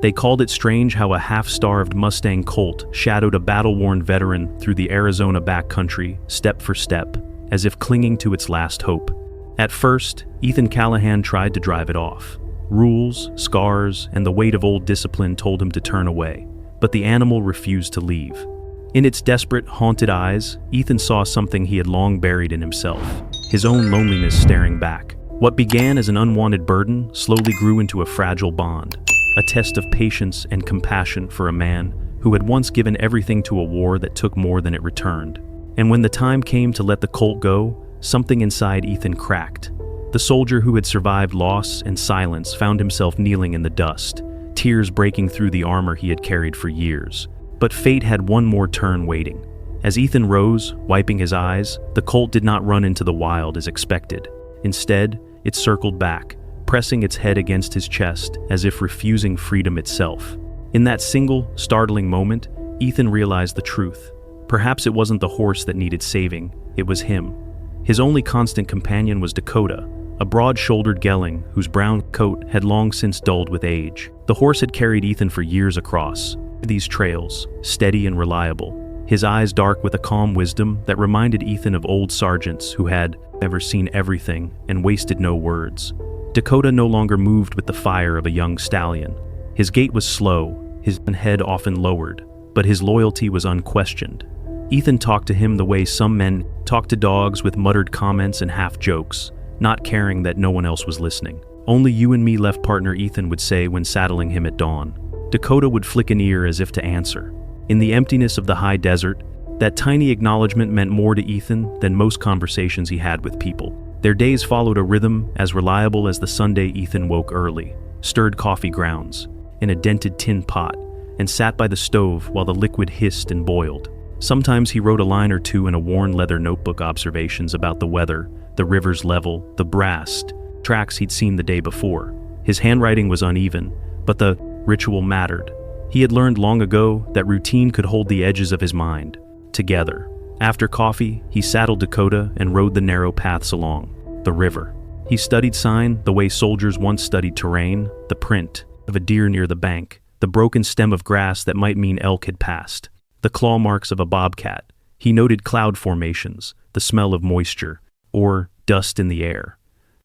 They called it strange how a half-starved Mustang Colt shadowed a battle-worn veteran through the Arizona backcountry, step for step, as if clinging to its last hope. At first, Ethan Callahan tried to drive it off. Rules, scars, and the weight of old discipline told him to turn away, but the animal refused to leave. In its desperate, haunted eyes, Ethan saw something he had long buried in himself, his own loneliness staring back. What began as an unwanted burden slowly grew into a fragile bond, a test of patience and compassion for a man who had once given everything to a war that took more than it returned. And when the time came to let the Colt go, something inside Ethan cracked. The soldier who had survived loss and silence found himself kneeling in the dust, tears breaking through the armor he had carried for years. But fate had one more turn waiting. As Ethan rose, wiping his eyes, the Colt did not run into the wild as expected. Instead, it circled back, pressing its head against his chest as if refusing freedom itself. In that single, startling moment, Ethan realized the truth. Perhaps it wasn't the horse that needed saving, it was him. His only constant companion was Dakota, a broad-shouldered gelding whose brown coat had long since dulled with age. The horse had carried Ethan for years across these trails, steady and reliable, his eyes dark with a calm wisdom that reminded Ethan of old sergeants who had ever seen everything and wasted no words. Dakota no longer moved with the fire of a young stallion. His gait was slow, his head often lowered, but his loyalty was unquestioned. Ethan talked to him the way some men talk to dogs, with muttered comments and half-jokes, not caring that no one else was listening. "Only you and me left," partner Ethan would say when saddling him at dawn. Dakota would flick an ear as if to answer. In the emptiness of the high desert, that tiny acknowledgement meant more to Ethan than most conversations he had with people. Their days followed a rhythm as reliable as the Sunday Ethan woke early, stirred coffee grounds in a dented tin pot, and sat by the stove while the liquid hissed and boiled. Sometimes he wrote a line or two in a worn leather notebook, observations about the weather, the river's level, the brass tracks he'd seen the day before. His handwriting was uneven, but the ritual mattered. He had learned long ago that routine could hold the edges of his mind together. After coffee, he saddled Dakota and rode the narrow paths along the river. He studied sign the way soldiers once studied terrain, the print of a deer near the bank, the broken stem of grass that might mean elk had passed, the claw marks of a bobcat. He noted cloud formations, the smell of moisture, or dust in the air.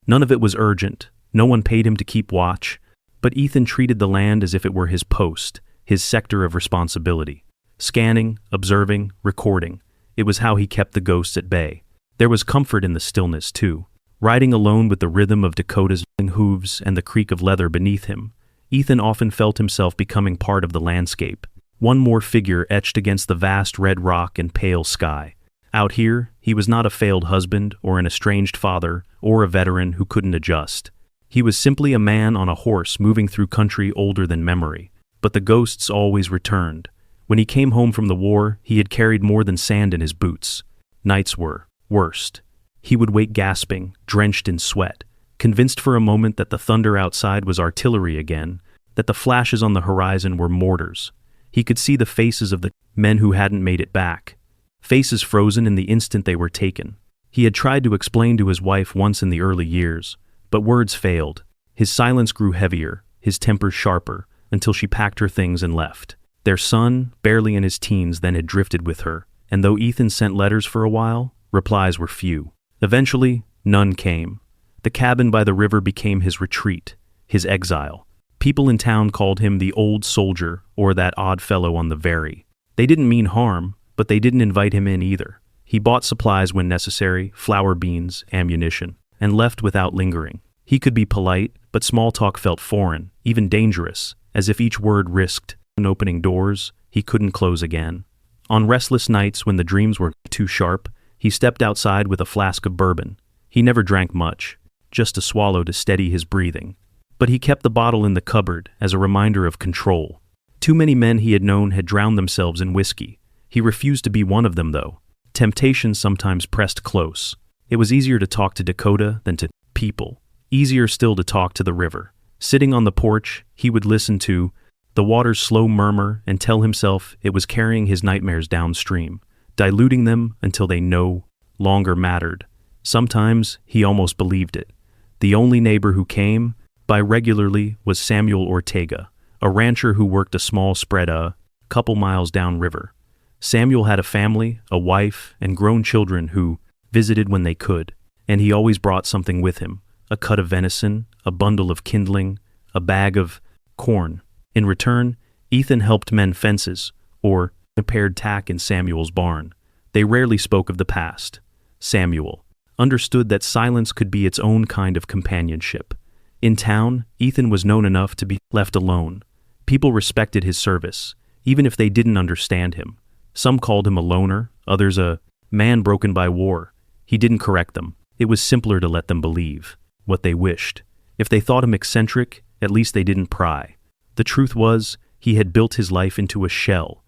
None of it was urgent. No one paid him to keep watch, but Ethan treated the land as if it were his post, his sector of responsibility. Scanning, observing, recording. It was how he kept the ghosts at bay. There was comfort in the stillness, too. Riding alone with the rhythm of Dakota's hooves and the creak of leather beneath him, Ethan often felt himself becoming part of the landscape, one more figure etched against the vast red rock and pale sky. Out here, he was not a failed husband or an estranged father or a veteran who couldn't adjust. He was simply a man on a horse moving through country older than memory. But the ghosts always returned. When he came home from the war, he had carried more than sand in his boots. Nights were worst. He would wake gasping, drenched in sweat, convinced for a moment that the thunder outside was artillery again, that the flashes on the horizon were mortars. He could see the faces of the men who hadn't made it back, faces frozen in the instant they were taken. He had tried to explain to his wife once in the early years, but words failed. His silence grew heavier, his temper sharper, until she packed her things and left. Their son, barely in his teens, then had drifted with her, and though Ethan sent letters for a while, replies were few. Eventually, none came. The cabin by the river became his retreat, his exile. People in town called him the old soldier or that odd fellow on the very. They didn't mean harm, but they didn't invite him in either. He bought supplies when necessary, flour, beans, ammunition, and left without lingering. He could be polite, but small talk felt foreign, even dangerous, as if each word risked opening doors he couldn't close again. On restless nights when the dreams were too sharp, he stepped outside with a flask of bourbon. He never drank much, just a swallow to steady his breathing. But he kept the bottle in the cupboard as a reminder of control. Too many men he had known had drowned themselves in whiskey. He refused to be one of them, though. Temptation sometimes pressed close. It was easier to talk to Dakota than to people. Easier still to talk to the river. Sitting on the porch, he would listen to the water's slow murmur and tell himself it was carrying his nightmares downstream, diluting them until they no longer mattered. Sometimes he almost believed it. The only neighbor who came by regularly was Samuel Ortega, a rancher who worked a small spread a couple miles downriver. Samuel had a family, a wife, and grown children who visited when they could, and he always brought something with him, a cut of venison, a bundle of kindling, a bag of corn. In return, Ethan helped mend fences, or repaired tack in Samuel's barn. They rarely spoke of the past. Samuel understood that silence could be its own kind of companionship. In town, Ethan was known enough to be left alone. People respected his service, even if they didn't understand him. Some called him a loner, others a man broken by war. He didn't correct them. It was simpler to let them believe what they wished. If they thought him eccentric, at least they didn't pry. The truth was, he had built his life into a shell,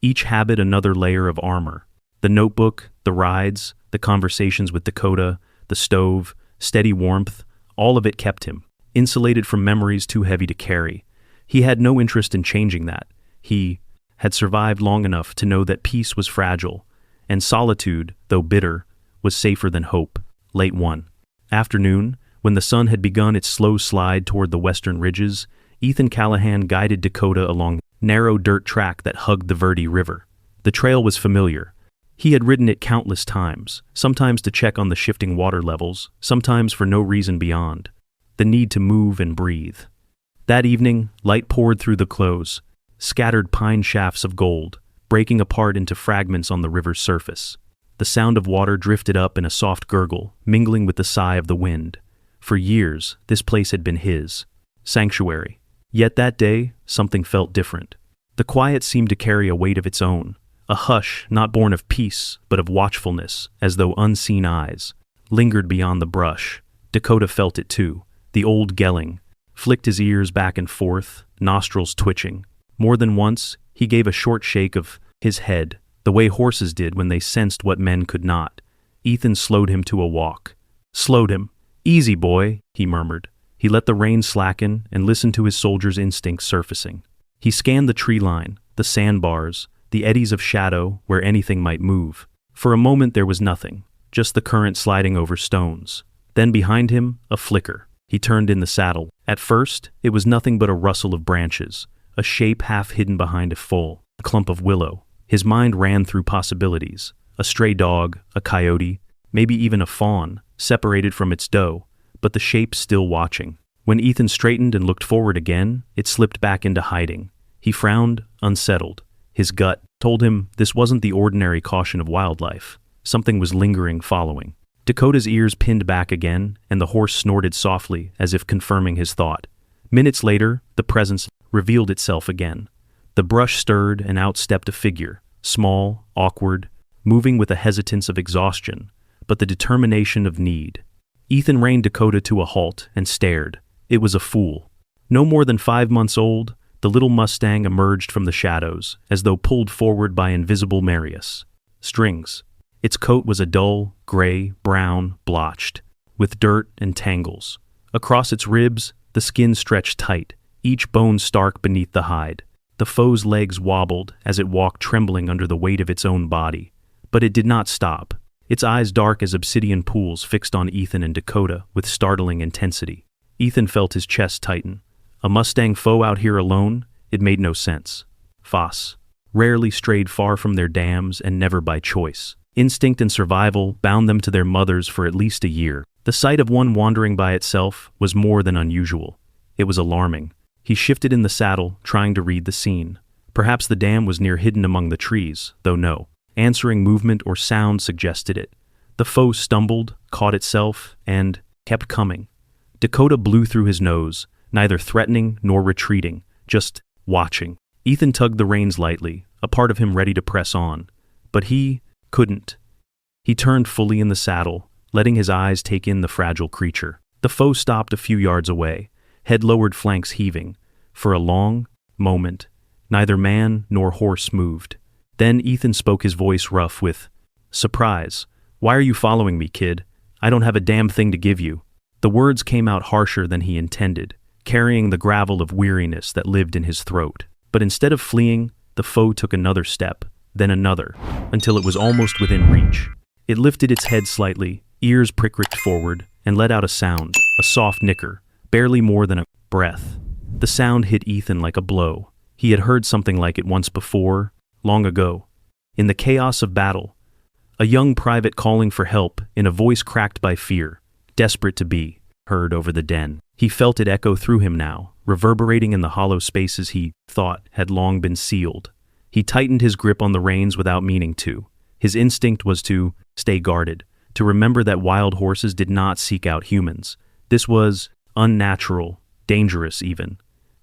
each habit another layer of armor. The notebook, the rides, the conversations with Dakota, the stove, steady warmth, all of it kept him, insulated from memories too heavy to carry. He had no interest in changing that. He had survived long enough to know that peace was fragile, and solitude, though bitter, was safer than hope. Late one afternoon, when the sun had begun its slow slide toward the western ridges, Ethan Callahan guided Dakota along the narrow dirt track that hugged the Verde River. The trail was familiar. He had ridden it countless times, sometimes to check on the shifting water levels, sometimes for no reason beyond the need to move and breathe. That evening, light poured through the close, scattered pine shafts of gold, breaking apart into fragments on the river's surface. The sound of water drifted up in a soft gurgle, mingling with the sigh of the wind. For years, this place had been his sanctuary. Yet that day, something felt different. The quiet seemed to carry a weight of its own, a hush not born of peace, but of watchfulness, as though unseen eyes lingered beyond the brush. Dakota felt it too. The old gelling flicked his ears back and forth, nostrils twitching. More than once, he gave a short shake of his head, the way horses did when they sensed what men could not. Ethan slowed him to a walk. Slowed him. "Easy, boy," he murmured. He let the reins slacken and listened to his soldier's instincts surfacing. He scanned the tree line, the sandbars, the eddies of shadow where anything might move. For a moment there was nothing, just the current sliding over stones. Then behind him, a flicker. He turned in the saddle. At first, it was nothing but a rustle of branches, a shape half hidden behind a clump of willow. His mind ran through possibilities. A stray dog, a coyote, maybe even a fawn, separated from its doe, but the shape still watching. When Ethan straightened and looked forward again, it slipped back into hiding. He frowned, unsettled. His gut told him this wasn't the ordinary caution of wildlife. Something was lingering, following. Dakota's ears pinned back again, and the horse snorted softly, as if confirming his thought. Minutes later, the presence revealed itself again. The brush stirred, and out stepped a figure, small, awkward, moving with a hesitance of exhaustion, but the determination of need. Ethan reined Dakota to a halt and stared. It was a fool. No more than 5 months old, the little Mustang emerged from the shadows, as though pulled forward by invisible strings. Its coat was a dull, gray, brown, blotched, with dirt and tangles. Across its ribs, the skin stretched tight, each bone stark beneath the hide. The foe's legs wobbled as it walked, trembling under the weight of its own body. But it did not stop. Its eyes dark as obsidian pools fixed on Ethan and Dakota with startling intensity. Ethan felt his chest tighten. A Mustang Foal out here alone? It made no sense. Foss rarely strayed far from their dams, and never by choice. Instinct and survival bound them to their mothers for at least a year. The sight of one wandering by itself was more than unusual. It was alarming. He shifted in the saddle, trying to read the scene. Perhaps the dam was near, hidden among the trees, though no answering movement or sound suggested it. The foe stumbled, caught itself, and kept coming. Dakota blew through his nose, neither threatening nor retreating, just watching. Ethan tugged the reins lightly, a part of him ready to press on. But he couldn't. He turned fully in the saddle, letting his eyes take in the fragile creature. The foe stopped a few yards away, head lowered, flanks heaving. For a long moment, neither man nor horse moved. Then Ethan spoke, his voice rough with surprise. "Why are you following me, kid? I don't have a damn thing to give you." The words came out harsher than he intended, carrying the gravel of weariness that lived in his throat. But instead of fleeing, the foe took another step, then another, until it was almost within reach. It lifted its head slightly, ears pricked forward, and let out a sound, a soft nicker, barely more than a breath. The sound hit Ethan like a blow. He had heard something like it once before, long ago. In the chaos of battle, a young private calling for help in a voice cracked by fear, desperate to be heard over the den. He felt it echo through him now, reverberating in the hollow spaces he thought had long been sealed. He tightened his grip on the reins without meaning to. His instinct was to stay guarded, to remember that wild horses did not seek out humans. This was unnatural, dangerous even.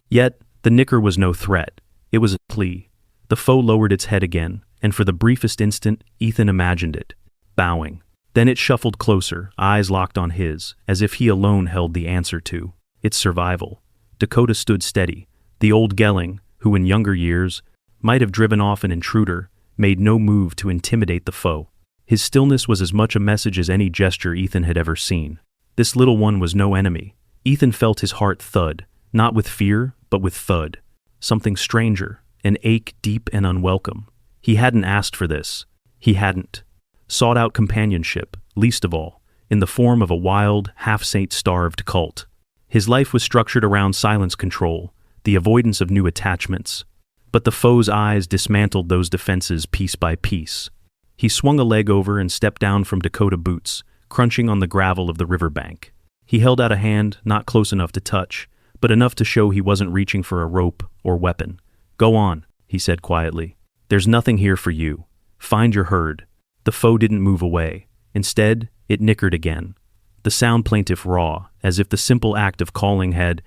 Yet, the nicker was no threat. It was a plea. The foe lowered its head again, and for the briefest instant, Ethan imagined it, bowing. Then it shuffled closer, eyes locked on his, as if he alone held the answer to its survival. Dakota stood steady. The old Gelling, who in younger years might have driven off an intruder, made no move to intimidate the foe. His stillness was as much a message as any gesture Ethan had ever seen. This little one was no enemy. Ethan felt his heart thud, not with fear, but with thud. Something stranger, an ache deep and unwelcome. He hadn't asked for this. He hadn't sought out companionship, least of all, in the form of a wild, half-saint-starved cult. His life was structured around silence control, the avoidance of new attachments. But the foe's eyes dismantled those defenses piece by piece. He swung a leg over and stepped down from Dakota boots, crunching on the gravel of the riverbank. He held out a hand, not close enough to touch, but enough to show he wasn't reaching for a rope or weapon. "Go on," he said quietly. "There's nothing here for you. Find your herd." The foe didn't move away. Instead, it nickered again. The sound plaintive raw, as if the simple act of calling had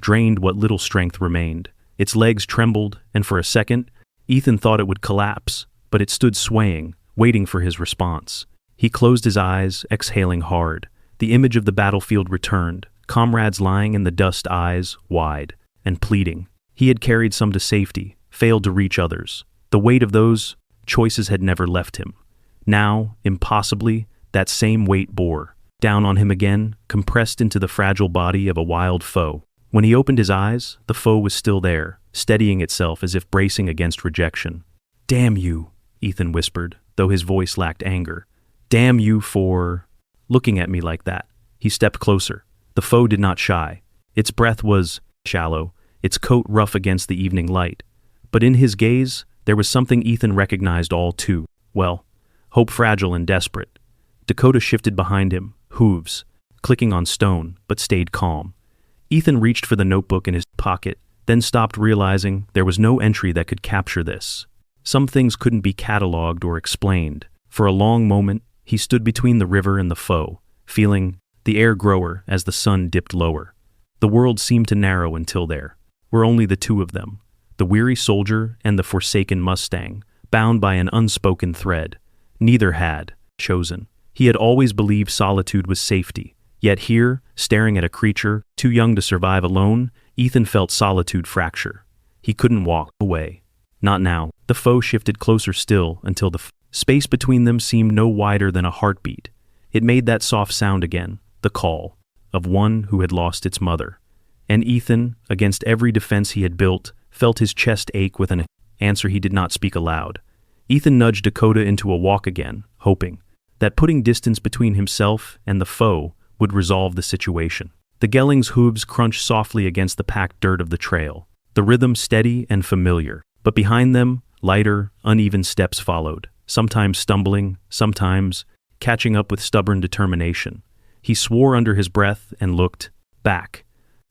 drained what little strength remained. Its legs trembled, and for a second, Ethan thought it would collapse, but it stood swaying, waiting for his response. He closed his eyes, exhaling hard. The image of the battlefield returned, comrades lying in the dust, eyes wide and pleading. He had carried some to safety, failed to reach others. The weight of those choices had never left him. Now, impossibly, that same weight bore down on him again, compressed into the fragile body of a wild foe. When he opened his eyes, the foe was still there, steadying itself as if bracing against rejection. "Damn you," Ethan whispered, though his voice lacked anger. "Damn you for looking at me like that." He stepped closer. The foe did not shy. Its breath was shallow, its coat rough against the evening light. But in his gaze, there was something Ethan recognized all too well. Hope fragile and desperate. Dakota shifted behind him, hooves clicking on stone, but stayed calm. Ethan reached for the notebook in his pocket, then stopped, realizing there was no entry that could capture this. Some things couldn't be cataloged or explained. For a long moment, he stood between the river and the foe, feeling the air grower as the sun dipped lower. The world seemed to narrow until there were only the two of them, the weary soldier and the forsaken Mustang, bound by an unspoken thread. Neither had chosen. He had always believed solitude was safety, yet here, staring at a creature too young to survive alone, Ethan felt solitude fracture. He couldn't walk away. Not now. The foe shifted closer still until the space between them seemed no wider than a heartbeat. It made that soft sound again, the call of one who had lost its mother. And Ethan, against every defense he had built, felt his chest ache with an answer he did not speak aloud. Ethan nudged Dakota into a walk again, hoping that putting distance between himself and the foe would resolve the situation. The Gelling's hooves crunched softly against the packed dirt of the trail, the rhythm steady and familiar. But behind them, lighter, uneven steps followed, sometimes stumbling, sometimes catching up with stubborn determination. He swore under his breath and looked back.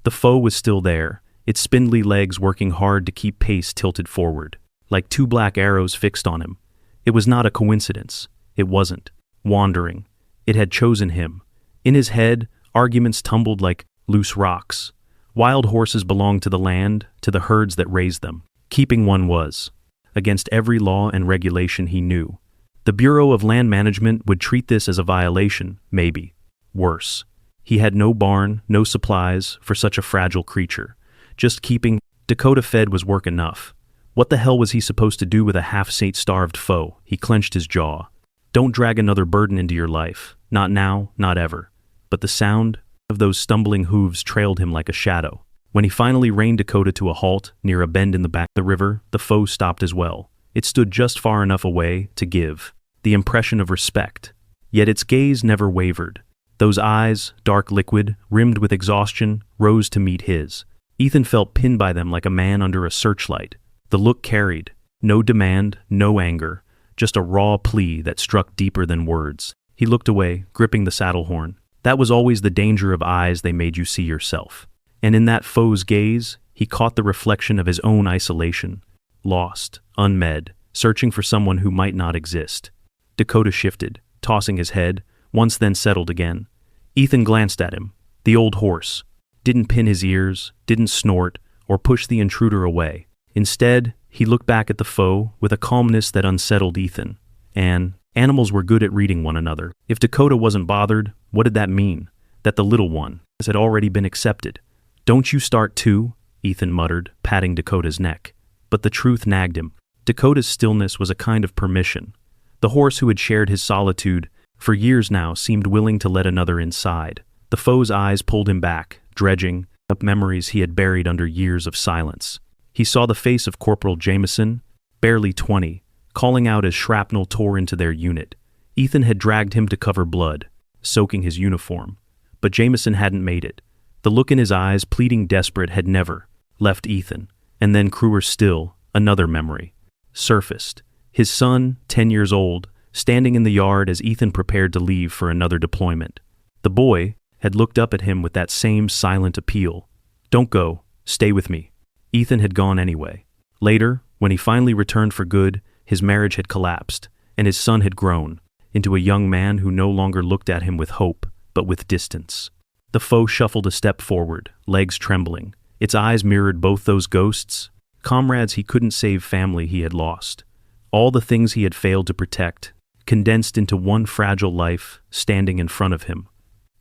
The foe was still there, its spindly legs working hard to keep pace tilted forward, like two black arrows fixed on him. It was not a coincidence. It wasn't wandering. It had chosen him. In his head, arguments tumbled like loose rocks. Wild horses belonged to the land, to the herds that raised them. Keeping one was against every law and regulation he knew. The Bureau of Land Management would treat this as a violation, maybe. Worse. He had no barn, no supplies for such a fragile creature. Just keeping Dakota fed was work enough. What the hell was he supposed to do with a half-saint-starved foe? He clenched his jaw. Don't drag another burden into your life. Not now, not ever. But the sound of those stumbling hooves trailed him like a shadow. When he finally reined Dakota to a halt near a bend in the back of the river, the foe stopped as well. It stood just far enough away to give the impression of respect. Yet its gaze never wavered. Those eyes, dark liquid, rimmed with exhaustion, rose to meet his. Ethan felt pinned by them like a man under a searchlight. The look carried. No demand, no anger, just a raw plea that struck deeper than words. He looked away, gripping the saddle horn. That was always the danger of eyes they made you see yourself. And in that foe's gaze, he caught the reflection of his own isolation. Lost, unmed, searching for someone who might not exist. Dakota shifted, tossing his head, once then settled again. Ethan glanced at him. The old horse. Didn't pin his ears, didn't snort, or push the intruder away. Instead, he looked back at the foe with a calmness that unsettled Ethan. And animals were good at reading one another. If Dakota wasn't bothered, what did that mean? That the little one had already been accepted. "Don't you start too?" Ethan muttered, patting Dakota's neck. But the truth nagged him. Dakota's stillness was a kind of permission. The horse who had shared his solitude for years now seemed willing to let another inside. The foe's eyes pulled him back, dredging up memories he had buried under years of silence. He saw the face of Corporal Jameson, barely 20, calling out as shrapnel tore into their unit. Ethan had dragged him to cover blood, soaking his uniform. But Jameson hadn't made it. The look in his eyes, pleading desperate, had never left Ethan. And then, crueler still, another memory surfaced. His son, 10 years old, standing in the yard as Ethan prepared to leave for another deployment. The boy had looked up at him with that same silent appeal. "Don't go, stay with me." Ethan had gone anyway. Later, when he finally returned for good, his marriage had collapsed, and his son had grown into a young man who no longer looked at him with hope, but with distance. The foe shuffled a step forward, legs trembling. Its eyes mirrored both those ghosts, comrades he couldn't save, family he had lost. All the things he had failed to protect, condensed into one fragile life standing in front of him.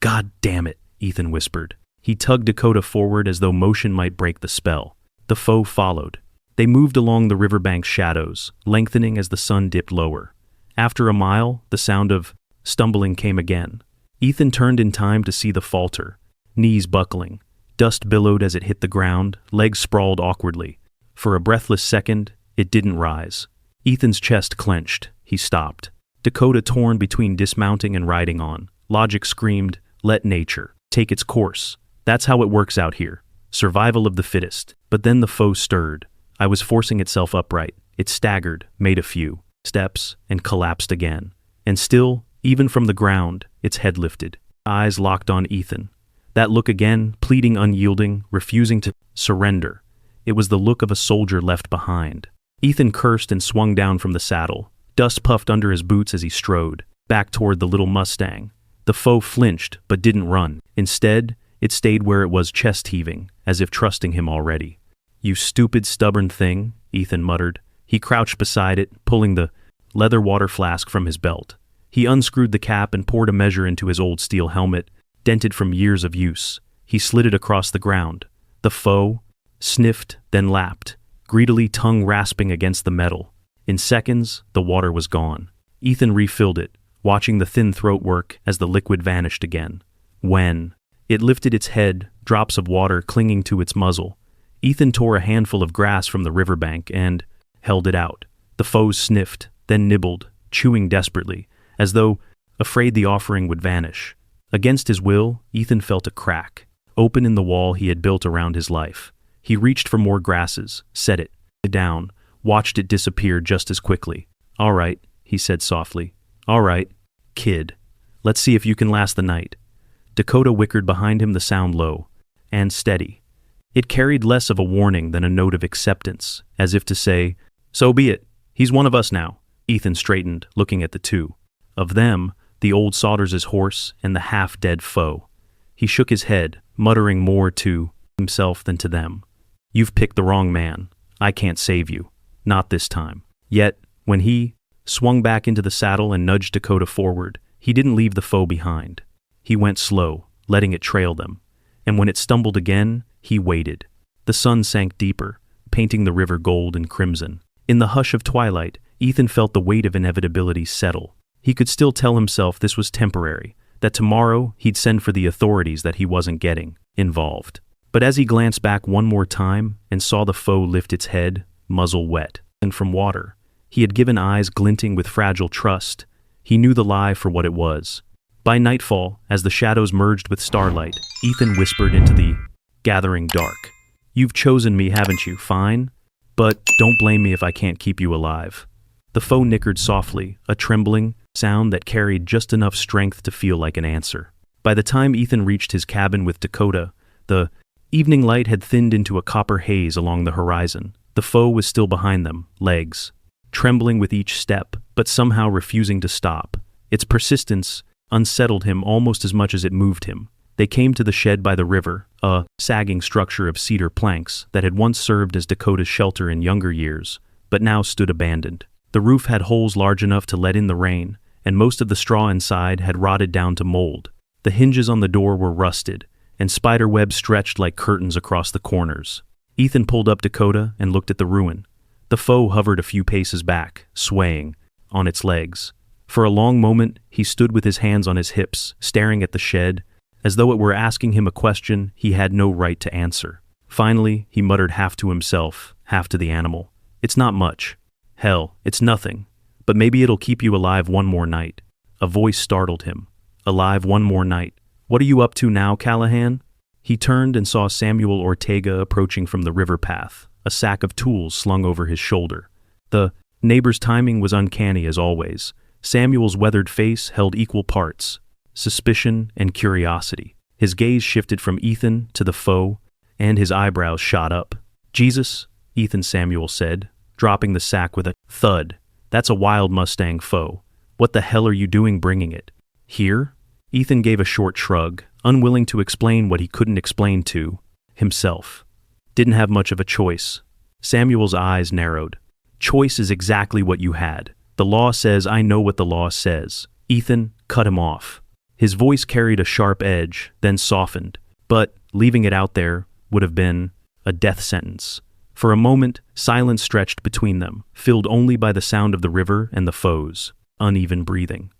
"God damn it," Ethan whispered. He tugged Dakota forward as though motion might break the spell. The foe followed. They moved along the riverbank's shadows, lengthening as the sun dipped lower. After a mile, the sound of stumbling came again. Ethan turned in time to see the falter, knees buckling. Dust billowed as it hit the ground, legs sprawled awkwardly. For a breathless second, it didn't rise. Ethan's chest clenched. He stopped. Dakota torn between dismounting and riding on. Logic screamed, "Let nature take its course. That's how it works out here. Survival of the fittest." But then the foe stirred. I was forcing itself upright. It staggered, made a few steps, and collapsed again. And still, even from the ground, its head lifted. Eyes locked on Ethan. That look again, pleading, unyielding, refusing to surrender. It was the look of a soldier left behind. Ethan cursed and swung down from the saddle. Dust puffed under his boots as he strode, back toward the little Mustang. The foe flinched, but didn't run. Instead, it stayed where it was, chest heaving, as if trusting him already. "You stupid, stubborn thing," Ethan muttered. He crouched beside it, pulling the leather water flask from his belt. He unscrewed the cap and poured a measure into his old steel helmet, dented from years of use. He slid it across the ground. The foe sniffed, then lapped, greedily, tongue rasping against the metal. In seconds, the water was gone. Ethan refilled it, watching the thin throat work as the liquid vanished again. When it lifted its head, drops of water clinging to its muzzle, Ethan tore a handful of grass from the riverbank and held it out. The foe sniffed, then nibbled, chewing desperately, as though afraid the offering would vanish. Against his will, Ethan felt a crack, open in the wall he had built around his life. He reached for more grasses, set it down, watched it disappear just as quickly. "All right," he said softly. "All right, kid. Let's see if you can last the night." Dakota whickered behind him, the sound low and steady. It carried less of a warning than a note of acceptance, as if to say, "So be it. He's one of us now." Ethan straightened, looking at the two. Of them, the old Saunders' horse and the half-dead foe. He shook his head, muttering more to himself than to them. "You've picked the wrong man. I can't save you. Not this time." Yet, when he swung back into the saddle and nudged Dakota forward, he didn't leave the foe behind. He went slow, letting it trail them. And when it stumbled again, he waited. The sun sank deeper, painting the river gold and crimson. In the hush of twilight, Ethan felt the weight of inevitability settle. He could still tell himself this was temporary, that tomorrow he'd send for the authorities that he wasn't getting involved. But as he glanced back one more time and saw the foe lift its head, muzzle wet, and from water, he had given eyes glinting with fragile trust. He knew the lie for what it was. By nightfall, as the shadows merged with starlight, Ethan whispered into the gathering dark, You've chosen me, haven't you? Fine. But don't blame me if I can't keep you alive. The foe nickered softly, a trembling sound that carried just enough strength to feel like an answer. By the time Ethan reached his cabin with Dakota, the evening light had thinned into a copper haze along the horizon. The foe was still behind them, legs trembling with each step, but somehow refusing to stop. Its persistence unsettled him almost as much as it moved him. They came to the shed by the river, a sagging structure of cedar planks that had once served as Dakota's shelter in younger years, but now stood abandoned. The roof had holes large enough to let in the rain, and most of the straw inside had rotted down to mold. The hinges on the door were rusted, and spider webs stretched like curtains across the corners. Ethan pulled up Dakota and looked at the ruin. The foe hovered a few paces back, swaying on its legs. For a long moment, he stood with his hands on his hips, staring at the shed, as though it were asking him a question he had no right to answer. Finally, he muttered, half to himself, half to the animal. "It's not much. Hell, it's nothing. But maybe it'll keep you alive one more night." A voice startled him. "Alive one more night. What are you up to now, Callahan?" He turned and saw Samuel Ortega approaching from the river path, a sack of tools slung over his shoulder. The neighbor's timing was uncanny as always. Samuel's weathered face held equal parts suspicion and curiosity. His gaze shifted from Ethan to the foe, and his eyebrows shot up. "Jesus," Ethan Samuel said, dropping the sack with a thud. "That's a wild Mustang Foal. What the hell are you doing bringing it here?" Ethan gave a short shrug, unwilling to explain what he couldn't explain to himself. Didn't have much of a choice. Samuel's eyes narrowed. "Choice is exactly what you had. The law says I know what the law says." Ethan cut him off. His voice carried a sharp edge, then softened, but leaving it out there would have been a death sentence. For a moment, silence stretched between them, filled only by the sound of the river and the foe's uneven breathing.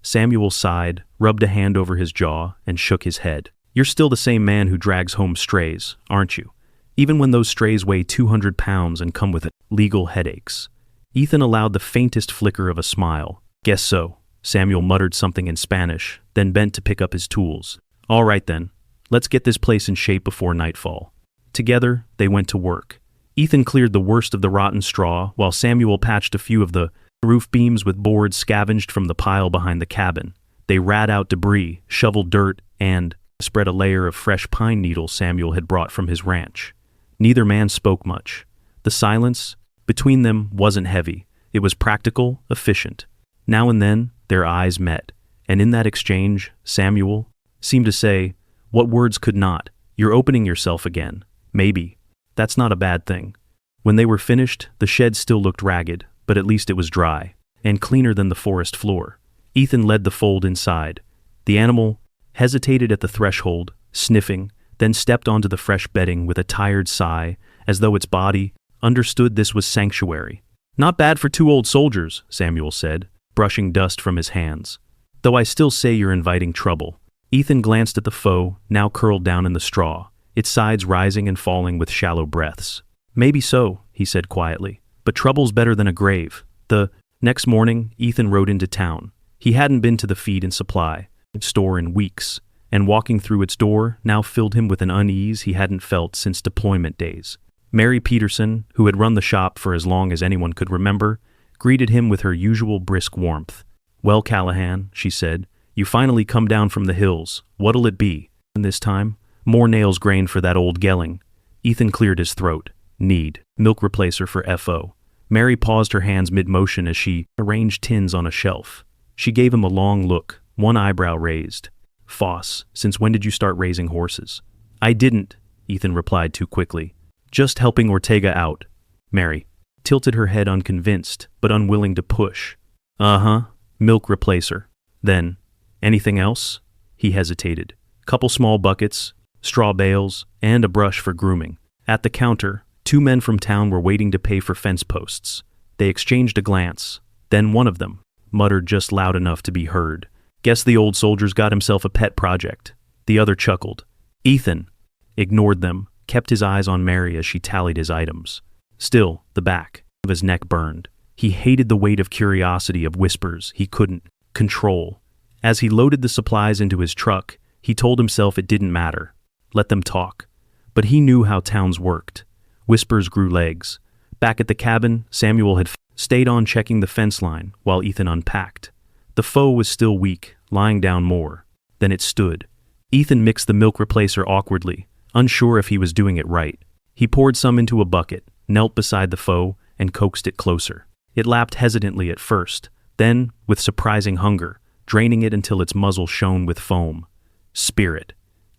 Samuel sighed, rubbed a hand over his jaw, and shook his head. "You're still the same man who drags home strays, aren't you? Even when those strays weigh 200 pounds and come with legal headaches." Ethan allowed the faintest flicker of a smile. "Guess so." Samuel muttered something in Spanish, then bent to pick up his tools. "All right then, let's get this place in shape before nightfall." Together, they went to work. Ethan cleared the worst of the rotten straw, while Samuel patched a few of the roof beams with boards scavenged from the pile behind the cabin. They rat out debris, shoveled dirt, and spread a layer of fresh pine needles Samuel had brought from his ranch. Neither man spoke much. The silence between them wasn't heavy. It was practical, efficient. Now and then, their eyes met, and in that exchange, Samuel seemed to say, "What words could not? You're opening yourself again. Maybe. That's not a bad thing." When they were finished, the shed still looked ragged, but at least it was dry, and cleaner than the forest floor. Ethan led the fold inside. The animal hesitated at the threshold, sniffing, then stepped onto the fresh bedding with a tired sigh, as though its body understood this was sanctuary. "Not bad for 2 old soldiers," Samuel said, brushing dust from his hands. "Though I still say you're inviting trouble." Ethan glanced at the foe, now curled down in the straw, its sides rising and falling with shallow breaths. "Maybe so," he said quietly, "but trouble's better than a grave." The next morning, Ethan rode into town. He hadn't been to the feed and supply store in weeks, and walking through its door now filled him with an unease he hadn't felt since deployment days. Mary Peterson, who had run the shop for as long as anyone could remember, greeted him with her usual brisk warmth. "Well, Callahan," she said, "you finally come down from the hills. What'll it be this time?" "More nails grained for that old gelling." Ethan cleared his throat. "Need milk replacer for FO." Mary paused her hands mid-motion as she arranged tins on a shelf. She gave him a long look, one eyebrow raised. "Foss, since when did you start raising horses?" "I didn't," Ethan replied too quickly. "Just helping Ortega out." Mary tilted her head unconvinced, but unwilling to push. "Uh-huh, milk replacer. Then, anything else?" He hesitated. "Couple small buckets, straw bales, and a brush for grooming." At the counter, 2 men from town were waiting to pay for fence posts. They exchanged a glance. Then one of them muttered just loud enough to be heard, "Guess the old soldier's got himself a pet project." The other chuckled. Ethan ignored them, kept his eyes on Mary as she tallied his items. Still, the back of his neck burned. He hated the weight of curiosity of whispers he couldn't control. As he loaded the supplies into his truck, he told himself it didn't matter. Let them talk. But he knew how towns worked. Whispers grew legs. Back at the cabin, Samuel had stayed on checking the fence line while Ethan unpacked. The foe was still weak, lying down more. Then it stood. Ethan mixed the milk replacer awkwardly, unsure if he was doing it right. He poured some into a bucket, knelt beside the foe, and coaxed it closer. It lapped hesitantly at first, then, with surprising hunger, draining it until its muzzle shone with foam. "Spirit,"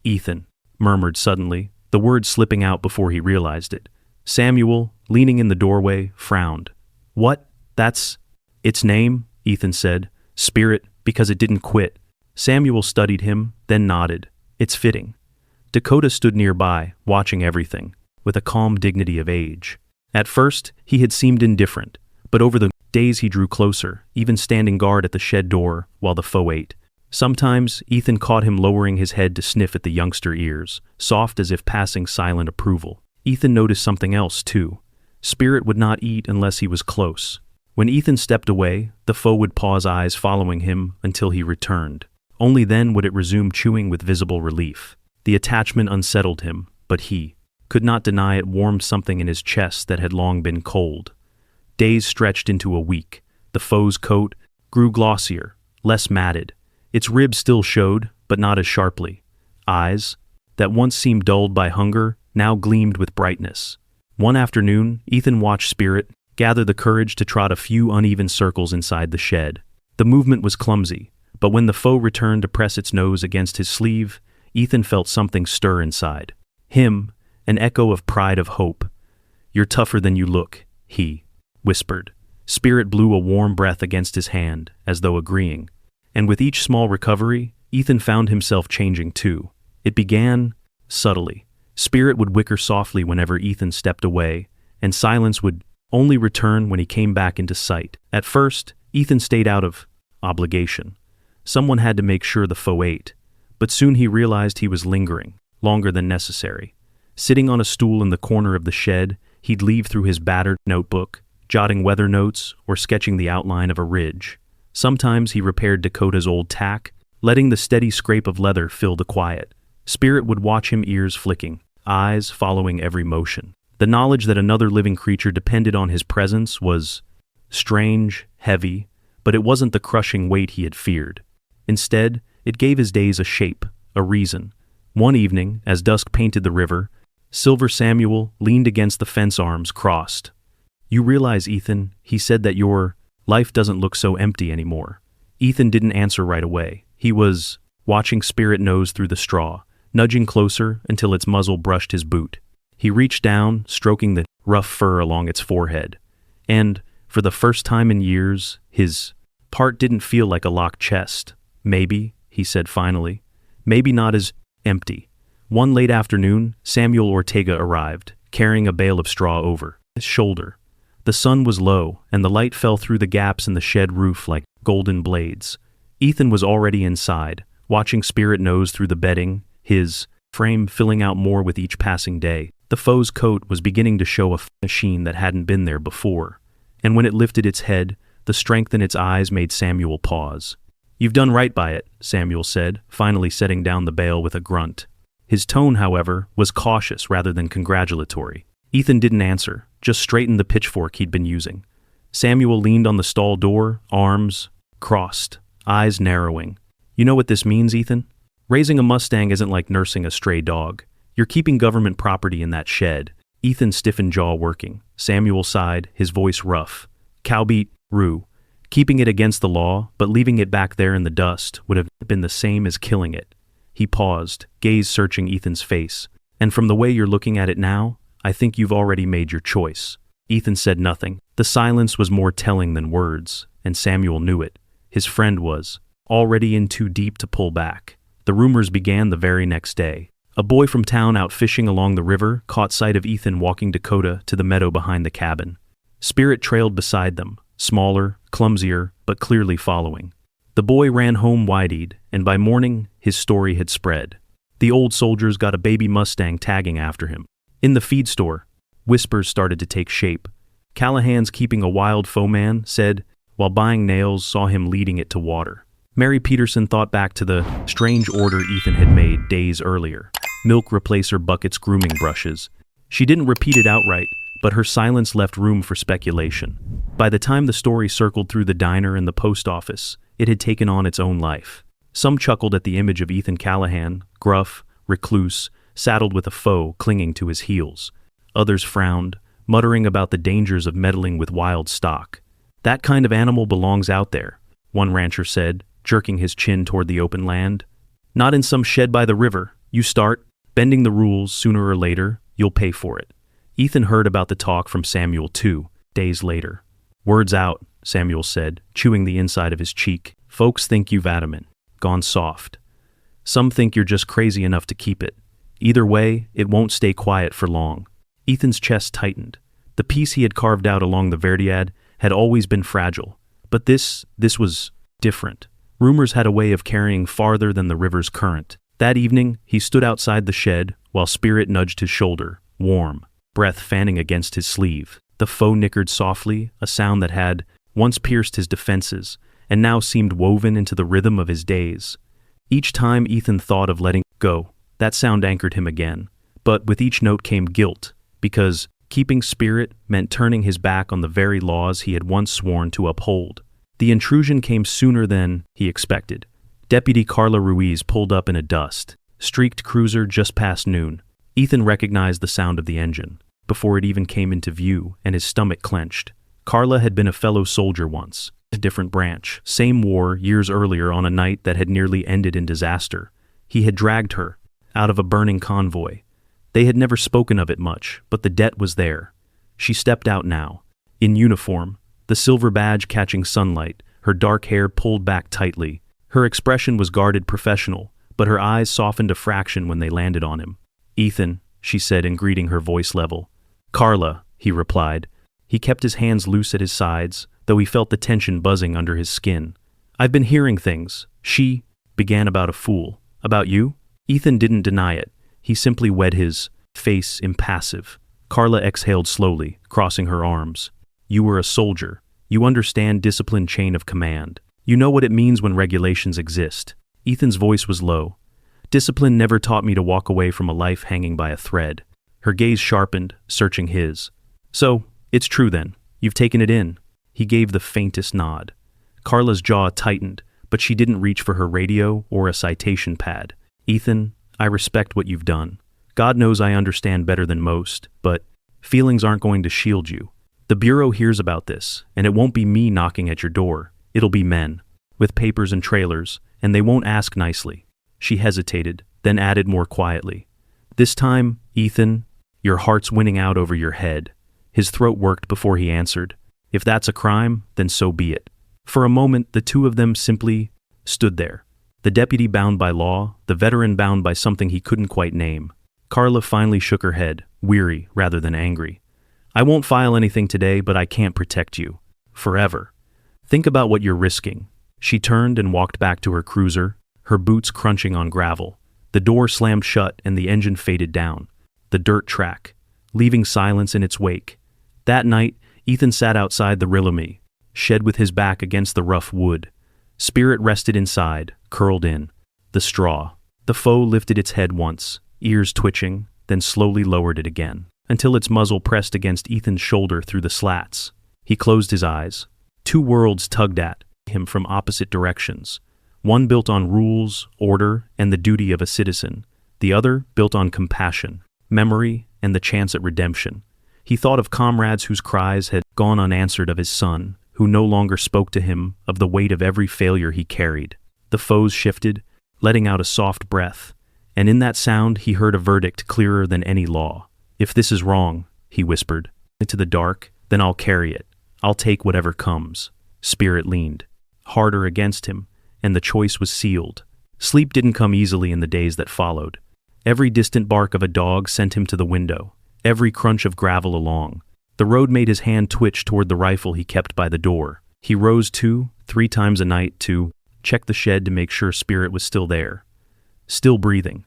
Ethan murmured suddenly, the word slipping out before he realized it. Samuel, leaning in the doorway, frowned. "What? That's its name?" Ethan said. "Spirit, because it didn't quit." Samuel studied him, then nodded. "It's fitting." Dakota stood nearby, watching everything, with a calm dignity of age. At first, he had seemed indifferent, but over the days he drew closer, even standing guard at the shed door while the foe ate. Sometimes, Ethan caught him lowering his head to sniff at the youngster ears, soft as if passing silent approval. Ethan noticed something else, too. Spirit would not eat unless he was close. When Ethan stepped away, the foe would pause, eyes following him until he returned. Only then would it resume chewing with visible relief. The attachment unsettled him, but he could not deny it warmed something in his chest that had long been cold. Days stretched into a week. The foe's coat grew glossier, less matted. Its ribs still showed, but not as sharply. Eyes, that once seemed dulled by hunger, now gleamed with brightness. One afternoon, Ethan watched Spirit gather the courage to trot a few uneven circles inside the shed. The movement was clumsy, but when the foe returned to press its nose against his sleeve, Ethan felt something stir inside. Him, an echo of pride, of hope. "You're tougher than you look," he whispered. Spirit blew a warm breath against his hand, as though agreeing. And with each small recovery, Ethan found himself changing too. It began subtly. Spirit would whicker softly whenever Ethan stepped away, and silence would only return when he came back into sight. At first, Ethan stayed out of obligation. Someone had to make sure the foe ate. But soon he realized he was lingering, longer than necessary. Sitting on a stool in the corner of the shed, he'd leave through his battered notebook, jotting weather notes or sketching the outline of a ridge. Sometimes he repaired Dakota's old tack, letting the steady scrape of leather fill the quiet. Spirit would watch him, ears flicking, eyes following every motion. The knowledge that another living creature depended on his presence was strange, heavy, but it wasn't the crushing weight he had feared. Instead, it gave his days a shape, a reason. One evening, as dusk painted the river, Silver Samuel leaned against the fence, arms crossed. "You realize, Ethan," he said, "that your life doesn't look so empty anymore." Ethan didn't answer right away. He was watching Spirit nose through the straw, nudging closer until its muzzle brushed his boot. He reached down, stroking the rough fur along its forehead. And, for the first time in years, his part didn't feel like a locked chest. "Maybe," he said finally. "Maybe not as empty." One late afternoon, Samuel Ortega arrived, carrying a bale of straw over his shoulder. The sun was low, and the light fell through the gaps in the shed roof like golden blades. Ethan was already inside, watching Spirit nose through the bedding, his frame filling out more with each passing day. The foe's coat was beginning to show a sheen that hadn't been there before, and when it lifted its head, the strength in its eyes made Samuel pause. "You've done right by it," Samuel said, finally setting down the bale with a grunt. His tone, however, was cautious rather than congratulatory. Ethan didn't answer, just straightened the pitchfork he'd been using. Samuel leaned on the stall door, arms crossed, eyes narrowing. "You know what this means, Ethan? Raising a Mustang isn't like nursing a stray dog. You're keeping government property in that shed." Ethan's stiffened jaw working. Samuel sighed, his voice rough. "Cowbeat, Rue. Keeping it against the law, but leaving it back there in the dust would have been the same as killing it." He paused, gaze searching Ethan's face. "And from the way you're looking at it now, I think you've already made your choice." Ethan said nothing. The silence was more telling than words, and Samuel knew it. His friend was already in too deep to pull back. The rumors began the very next day. A boy from town out fishing along the river caught sight of Ethan walking Dakota to the meadow behind the cabin. Spirit trailed beside them, smaller, clumsier, but clearly following. The boy ran home wide-eyed, and by morning his story had spread. The old soldier's got a baby Mustang tagging after him. In the feed store, whispers started to take shape. Callahan's keeping a wild foeman, said, while buying nails, saw him leading it to water. Mary Peterson thought back to the strange order Ethan had made days earlier. Milk replacer buckets, grooming brushes. She didn't repeat it outright, but her silence left room for speculation. By the time the story circled through the diner and the post office, it had taken on its own life. Some chuckled at the image of Ethan Callahan, gruff, recluse, saddled with a foe clinging to his heels. Others frowned, muttering about the dangers of meddling with wild stock. "That kind of animal belongs out there," one rancher said, jerking his chin toward the open land. "Not in some shed by the river. You start bending the rules, sooner or later, you'll pay for it." Ethan heard about the talk from Samuel 2 days later. "Word's out," Samuel said, chewing the inside of his cheek. "Folks think you've adamant, gone soft. Some think you're just crazy enough to keep it. Either way, it won't stay quiet for long." Ethan's chest tightened. The piece he had carved out along the Verdiad had always been fragile, but this was different. Rumors had a way of carrying farther than the river's current. That evening, he stood outside the shed while Spirit nudged his shoulder, warm, breath fanning against his sleeve. The foe nickered softly, a sound that had once pierced his defenses and now seemed woven into the rhythm of his days. Each time Ethan thought of letting go, that sound anchored him again. But with each note came guilt, because keeping Spirit meant turning his back on the very laws he had once sworn to uphold. The intrusion came sooner than he expected. Deputy Carla Ruiz pulled up in a dust-streaked cruiser just past noon. Ethan recognized the sound of the engine before it even came into view, and his stomach clenched. Carla had been a fellow soldier once, a different branch. Same war years earlier on a night that had nearly ended in disaster. He had dragged her out of a burning convoy. They had never spoken of it much, but the debt was there. She stepped out now, in uniform, the silver badge catching sunlight, her dark hair pulled back tightly. Her expression was guarded professional, but her eyes softened a fraction when they landed on him. "Ethan," she said in greeting, her voice level. "Carla," he replied. He kept his hands loose at his sides, though he felt the tension buzzing under his skin. "I've been hearing things," she began, "about a fool. About you?" Ethan didn't deny it. He simply wet his face, impassive. Carla exhaled slowly, crossing her arms. "You were a soldier. You understand discipline, chain of command. You know what it means when regulations exist." Ethan's voice was low. "Discipline never taught me to walk away from a life hanging by a thread." Her gaze sharpened, searching his. "So, it's true then. You've taken it in." He gave the faintest nod. Carla's jaw tightened, but she didn't reach for her radio or a citation pad. "Ethan, I respect what you've done. God knows I understand better than most, but feelings aren't going to shield you. The Bureau hears about this, and it won't be me knocking at your door. It'll be men, with papers and trailers, and they won't ask nicely." She hesitated, then added more quietly. "This time, Ethan, your heart's winning out over your head." His throat worked before he answered. "If that's a crime, then so be it." For a moment, the two of them simply stood there. The deputy bound by law, the veteran bound by something he couldn't quite name. Carla finally shook her head, weary rather than angry. "I won't file anything today, but I can't protect you. Forever. Think about what you're risking." She turned and walked back to her cruiser, her boots crunching on gravel. The door slammed shut and the engine faded down the dirt track, leaving silence in its wake. That night, Ethan sat outside the Rillamie, shed with his back against the rough wood. Spirit rested inside, curled in. The straw. The foe lifted its head once, ears twitching, then slowly lowered it again, until its muzzle pressed against Ethan's shoulder through the slats. He closed his eyes. Two worlds tugged at him from opposite directions. One built on rules, order, and the duty of a citizen. The other built on compassion, memory, and the chance at redemption. He thought of comrades whose cries had gone unanswered, of his son, who no longer spoke to him, of the weight of every failure he carried. The foes shifted, letting out a soft breath, and in that sound he heard a verdict clearer than any law. "If this is wrong," he whispered, "into the dark, then I'll carry it. I'll take whatever comes." Spirit leaned harder against him, and the choice was sealed. Sleep didn't come easily in the days that followed. Every distant bark of a dog sent him to the window, every crunch of gravel along. The road made his hand twitch toward the rifle he kept by the door. He rose 2-3 times a night to check the shed to make sure Spirit was still there, still breathing.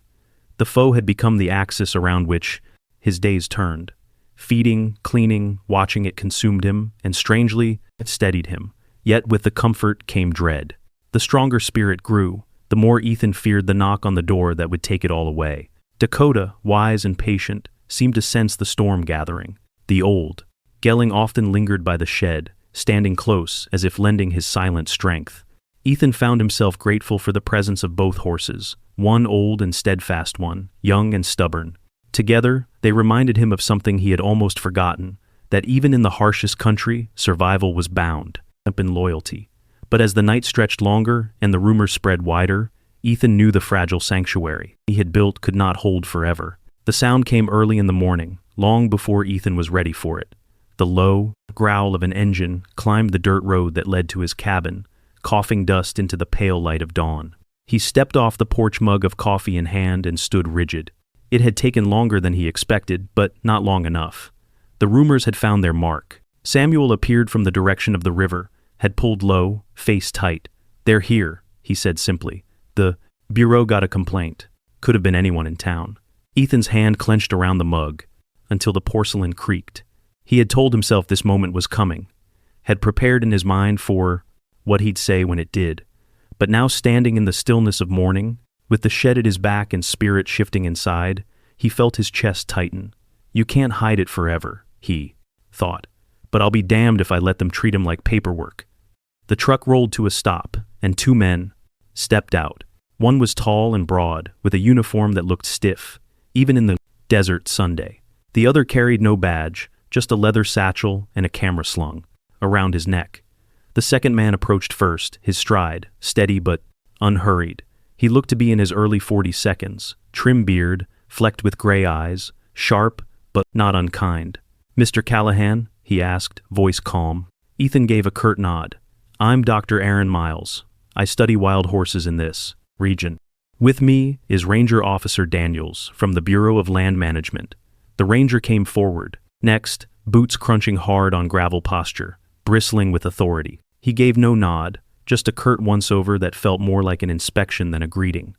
The foe had become the axis around which his days turned. Feeding, cleaning, watching it consumed him, and strangely, it steadied him. Yet with the comfort came dread. The stronger Spirit grew, the more Ethan feared the knock on the door that would take it all away. Dakota, wise and patient, seemed to sense the storm gathering. The old Gelling often lingered by the shed, standing close as if lending his silent strength. Ethan found himself grateful for the presence of both horses, one old and steadfast one, young and stubborn. Together, they reminded him of something he had almost forgotten, that even in the harshest country, survival was bound up in loyalty. But as the night stretched longer and the rumors spread wider, Ethan knew the fragile sanctuary he had built could not hold forever. The sound came early in the morning, long before Ethan was ready for it. The low growl of an engine climbed the dirt road that led to his cabin, coughing dust into the pale light of dawn. He stepped off the porch, mug of coffee in hand, and stood rigid. It had taken longer than he expected, but not long enough. The rumors had found their mark. Samuel appeared from the direction of the river, had pulled low, face tight. "They're here," he said simply. "The bureau got a complaint." Could have been anyone in town. Ethan's hand clenched around the mug, until the porcelain creaked. He had told himself this moment was coming, had prepared in his mind for what he'd say when it did. But now, standing in the stillness of morning, with the shed at his back and Spirit shifting inside, he felt his chest tighten. "You can't hide it forever," he thought. "But I'll be damned if I let them treat him like paperwork." The truck rolled to a stop, and two men stepped out. One was tall and broad, with a uniform that looked stiff, even in the desert Sunday. The other carried no badge, just a leather satchel and a camera slung around his neck. The second man approached first, his stride steady but unhurried. He looked to be in his early 42s, trim beard, flecked with gray eyes, sharp but not unkind. "Mr. Callahan?" he asked, voice calm. Ethan gave a curt nod. "I'm Dr. Aaron Miles. I study wild horses in this region. With me is Ranger Officer Daniels from the Bureau of Land Management." The ranger came forward. Next, boots crunching hard on gravel posture, bristling with authority. He gave no nod, just a curt once-over that felt more like an inspection than a greeting.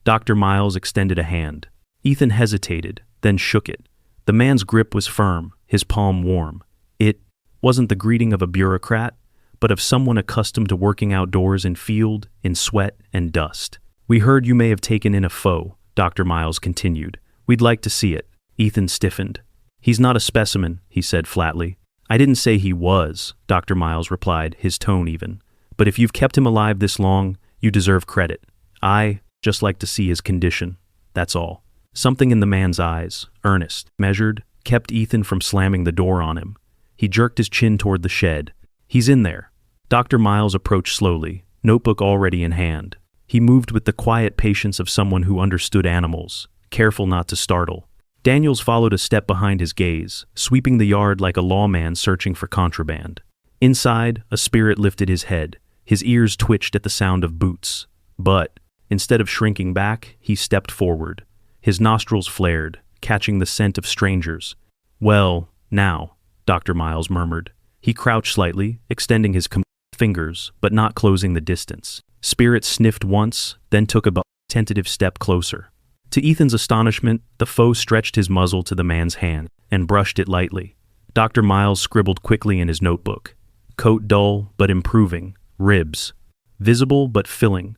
Dr. Miles extended a hand. Ethan hesitated, then shook it. The man's grip was firm, his palm warm. It wasn't the greeting of a bureaucrat, but of someone accustomed to working outdoors in field, in sweat and dust. "We heard you may have taken in a foe," Dr. Miles continued. "We'd like to see it." Ethan stiffened. "He's not a specimen," he said flatly. "I didn't say he was," Dr. Miles replied, his tone even. "But if you've kept him alive this long, you deserve credit. I just like to see his condition, that's all." Something in the man's eyes, earnest, measured, kept Ethan from slamming the door on him. He jerked his chin toward the shed. "He's in there." Dr. Miles approached slowly, notebook already in hand. He moved with the quiet patience of someone who understood animals, careful not to startle. Daniels followed a step behind his gaze, sweeping the yard like a lawman searching for contraband. Inside, a Spirit lifted his head. His ears twitched at the sound of boots. But, instead of shrinking back, he stepped forward. His nostrils flared, catching the scent of strangers. "Well, now," Dr. Miles murmured. He crouched slightly, extending his fingers, but not closing the distance. Spirit sniffed once, then took a tentative step closer. To Ethan's astonishment, the foe stretched his muzzle to the man's hand and brushed it lightly. Dr. Miles scribbled quickly in his notebook. Coat dull but improving, ribs visible but filling,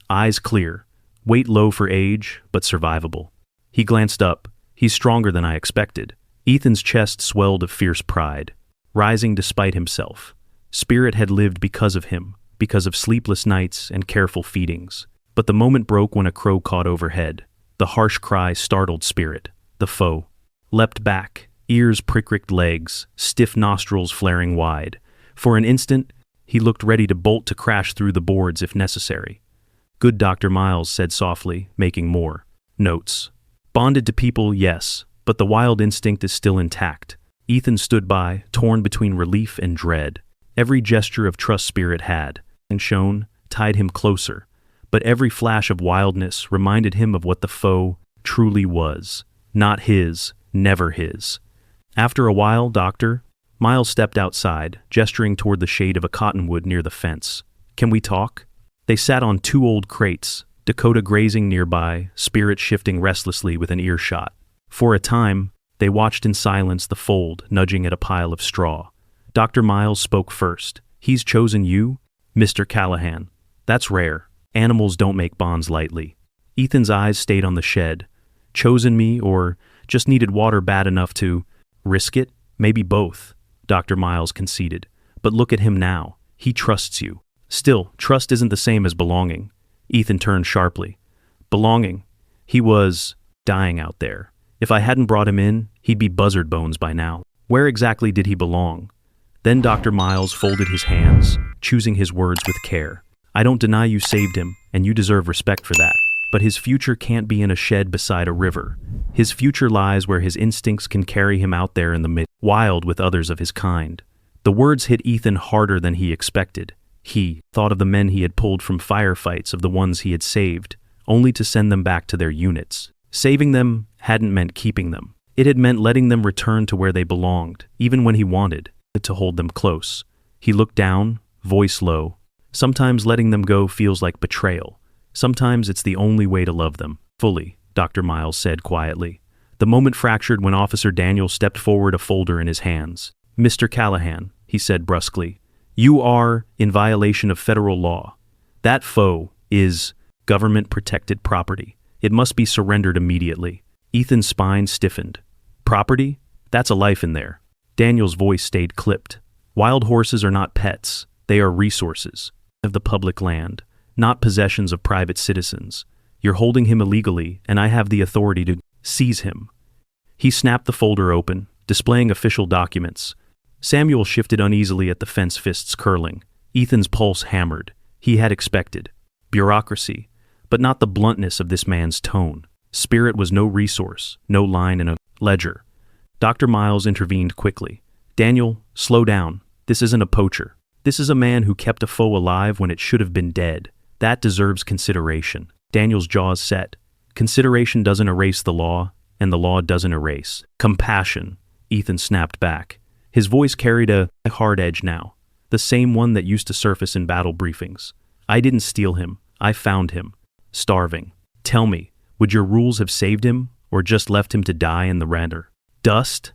eyes clear, weight low for age but survivable. He glanced up. "He's stronger than I expected." Ethan's chest swelled of fierce pride, rising despite himself. Spirit had lived because of him, because of sleepless nights and careful feedings. But the moment broke when a crow caught overhead. The harsh cry startled Spirit. The foe leapt back, ears pricked legs, stiff nostrils flaring wide. For an instant, he looked ready to bolt to crash through the boards if necessary. "Good," Dr. Miles said softly, making more notes. "Bonded to people, yes, but the wild instinct is still intact." Ethan stood by, torn between relief and dread. Every gesture of trust Spirit had, and shown, tied him closer. But every flash of wildness reminded him of what the foe truly was. Not his, never his. After a while, Dr. Miles stepped outside, gesturing toward the shade of a cottonwood near the fence. "Can we talk?" They sat on two old crates, Dakota grazing nearby, Spirit shifting restlessly within earshot. For a time, they watched in silence the fold nudging at a pile of straw. Dr. Miles spoke first. "He's chosen you, Mr. Callahan." That's rare. Animals don't make bonds lightly. Ethan's eyes stayed on the shed. Chosen me, or just needed water bad enough to risk it? Maybe both, Dr. Miles conceded. But look at him now. He trusts you. Still, trust isn't the same as belonging. Ethan turned sharply. Belonging. He was dying out there. If I hadn't brought him in, he'd be buzzard bones by now. Where exactly did he belong? Then Dr. Miles folded his hands, choosing his words with care. I don't deny you saved him, and you deserve respect for that. But his future can't be in a shed beside a river. His future lies where his instincts can carry him out there in the wild with others of his kind. The words hit Ethan harder than he expected. He thought of the men he had pulled from firefights, of the ones he had saved, only to send them back to their units. Saving them hadn't meant keeping them. It had meant letting them return to where they belonged, even when he wanted to hold them close. He looked down, voice low. Sometimes letting them go feels like betrayal. Sometimes it's the only way to love them fully, Dr. Miles said quietly. The moment fractured when Officer Daniel stepped forward, a folder in his hands. Mr. Callahan, he said brusquely, you are in violation of federal law. That foe is government-protected property. It must be surrendered immediately. Ethan's spine stiffened. Property? That's a life in there. Daniel's voice stayed clipped. Wild horses are not pets. They are resources of the public land, not possessions of private citizens. You're holding him illegally, and I have the authority to seize him. He snapped the folder open, displaying official documents. Samuel shifted uneasily at the fence, fists curling. Ethan's pulse hammered. He had expected bureaucracy, but not the bluntness of this man's tone. Spirit was no resource, no line in a ledger. Dr. Miles intervened quickly. Daniel, slow down. This isn't a poacher. This is a man who kept a foe alive when it should have been dead. That deserves consideration. Daniel's jaws set. Consideration doesn't erase the law, and the law doesn't erase compassion. Ethan snapped back. His voice carried a hard edge now, the same one that used to surface in battle briefings. I didn't steal him. I found him. Starving. Tell me, would your rules have saved him, or just left him to die in the render? Dust?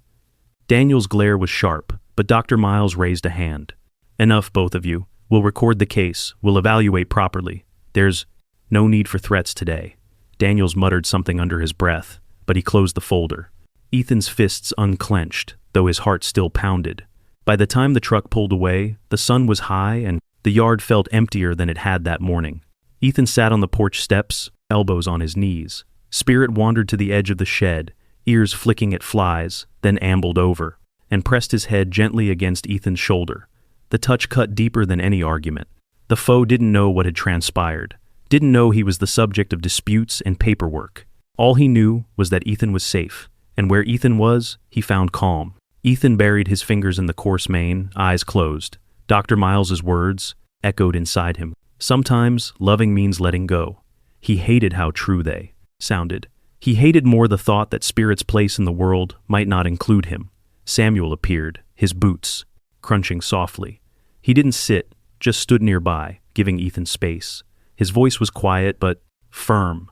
Daniel's glare was sharp, but Dr. Miles raised a hand. Enough, both of you. We'll record the case. We'll evaluate properly. There's no need for threats today. Daniels muttered something under his breath, but he closed the folder. Ethan's fists unclenched, though his heart still pounded. By the time the truck pulled away, the sun was high and the yard felt emptier than it had that morning. Ethan sat on the porch steps, elbows on his knees. Spirit wandered to the edge of the shed, ears flicking at flies, then ambled over, and pressed his head gently against Ethan's shoulder. The touch cut deeper than any argument. The foe didn't know what had transpired, didn't know he was the subject of disputes and paperwork. All he knew was that Ethan was safe, and where Ethan was, he found calm. Ethan buried his fingers in the coarse mane, eyes closed. Dr. Miles's words echoed inside him. Sometimes loving means letting go. He hated how true they sounded. He hated more the thought that Spirit's place in the world might not include him. Samuel appeared, his boots crunching softly. He didn't sit, just stood nearby, giving Ethan space. His voice was quiet but firm.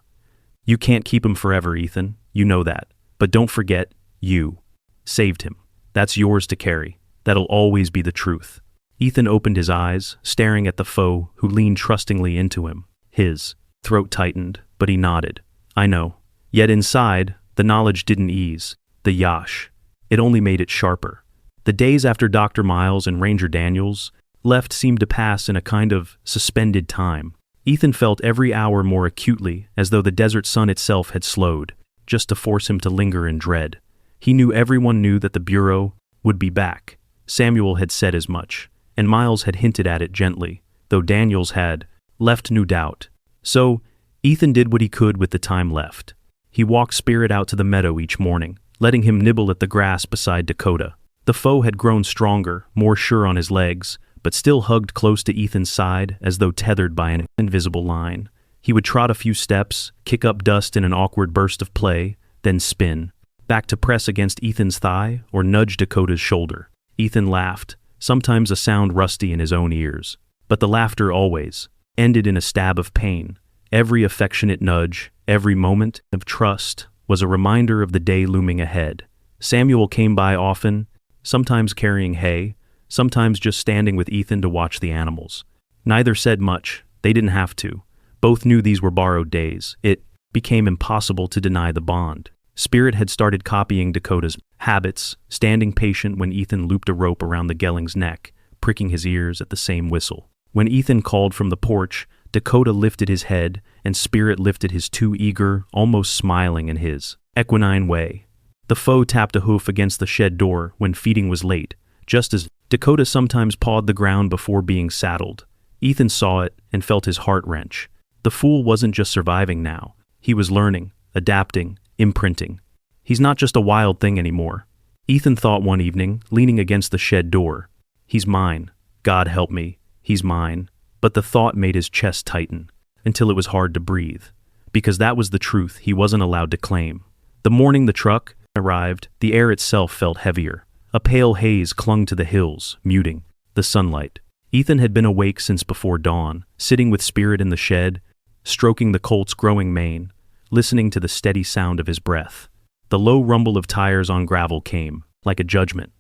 You can't keep him forever, Ethan. You know that. But don't forget, you saved him. That's yours to carry. That'll always be the truth. Ethan opened his eyes, staring at the foe who leaned trustingly into him. His throat tightened, but he nodded. I know. Yet inside, the knowledge didn't ease. The yash. It only made it sharper. The days after Dr. Miles and Ranger Daniels left seemed to pass in a kind of suspended time. Ethan felt every hour more acutely, as though the desert sun itself had slowed, just to force him to linger in dread. He knew everyone knew that the Bureau would be back. Samuel had said as much, and Miles had hinted at it gently, though Daniels had left no doubt. So, Ethan did what he could with the time left. He walked Spirit out to the meadow each morning, letting him nibble at the grass beside Dakota. The foe had grown stronger, more sure on his legs, but still hugged close to Ethan's side as though tethered by an invisible line. He would trot a few steps, kick up dust in an awkward burst of play, then spin, back to press against Ethan's thigh or nudge Dakota's shoulder. Ethan laughed, sometimes a sound rusty in his own ears. But the laughter always ended in a stab of pain. Every affectionate nudge, every moment of trust was a reminder of the day looming ahead. Samuel came by often, sometimes carrying hay, sometimes just standing with Ethan to watch the animals. Neither said much, They didn't have to. Both knew these were borrowed days. It became impossible to deny the bond. Spirit had started copying Dakota's habits, standing patient when Ethan looped a rope around the Gelling's neck, pricking his ears at the same whistle. When Ethan called from the porch, Dakota lifted his head, and Spirit lifted his too eager, almost smiling in his equine way. The foe tapped a hoof against the shed door when feeding was late, just as Dakota sometimes pawed the ground before being saddled. Ethan saw it and felt his heart wrench. The fool wasn't just surviving now. He was learning, adapting, imprinting. He's not just a wild thing anymore. Ethan thought one evening, leaning against the shed door. He's mine. God help me. He's mine. But the thought made his chest tighten, until it was hard to breathe. Because that was the truth he wasn't allowed to claim. The morning the truck arrived, the air itself felt heavier. A pale haze clung to the hills, muting the sunlight. Ethan had been awake since before dawn, sitting with Spirit in the shed, stroking the colt's growing mane, listening to the steady sound of his breath. The low rumble of tires on gravel came, like a judgment.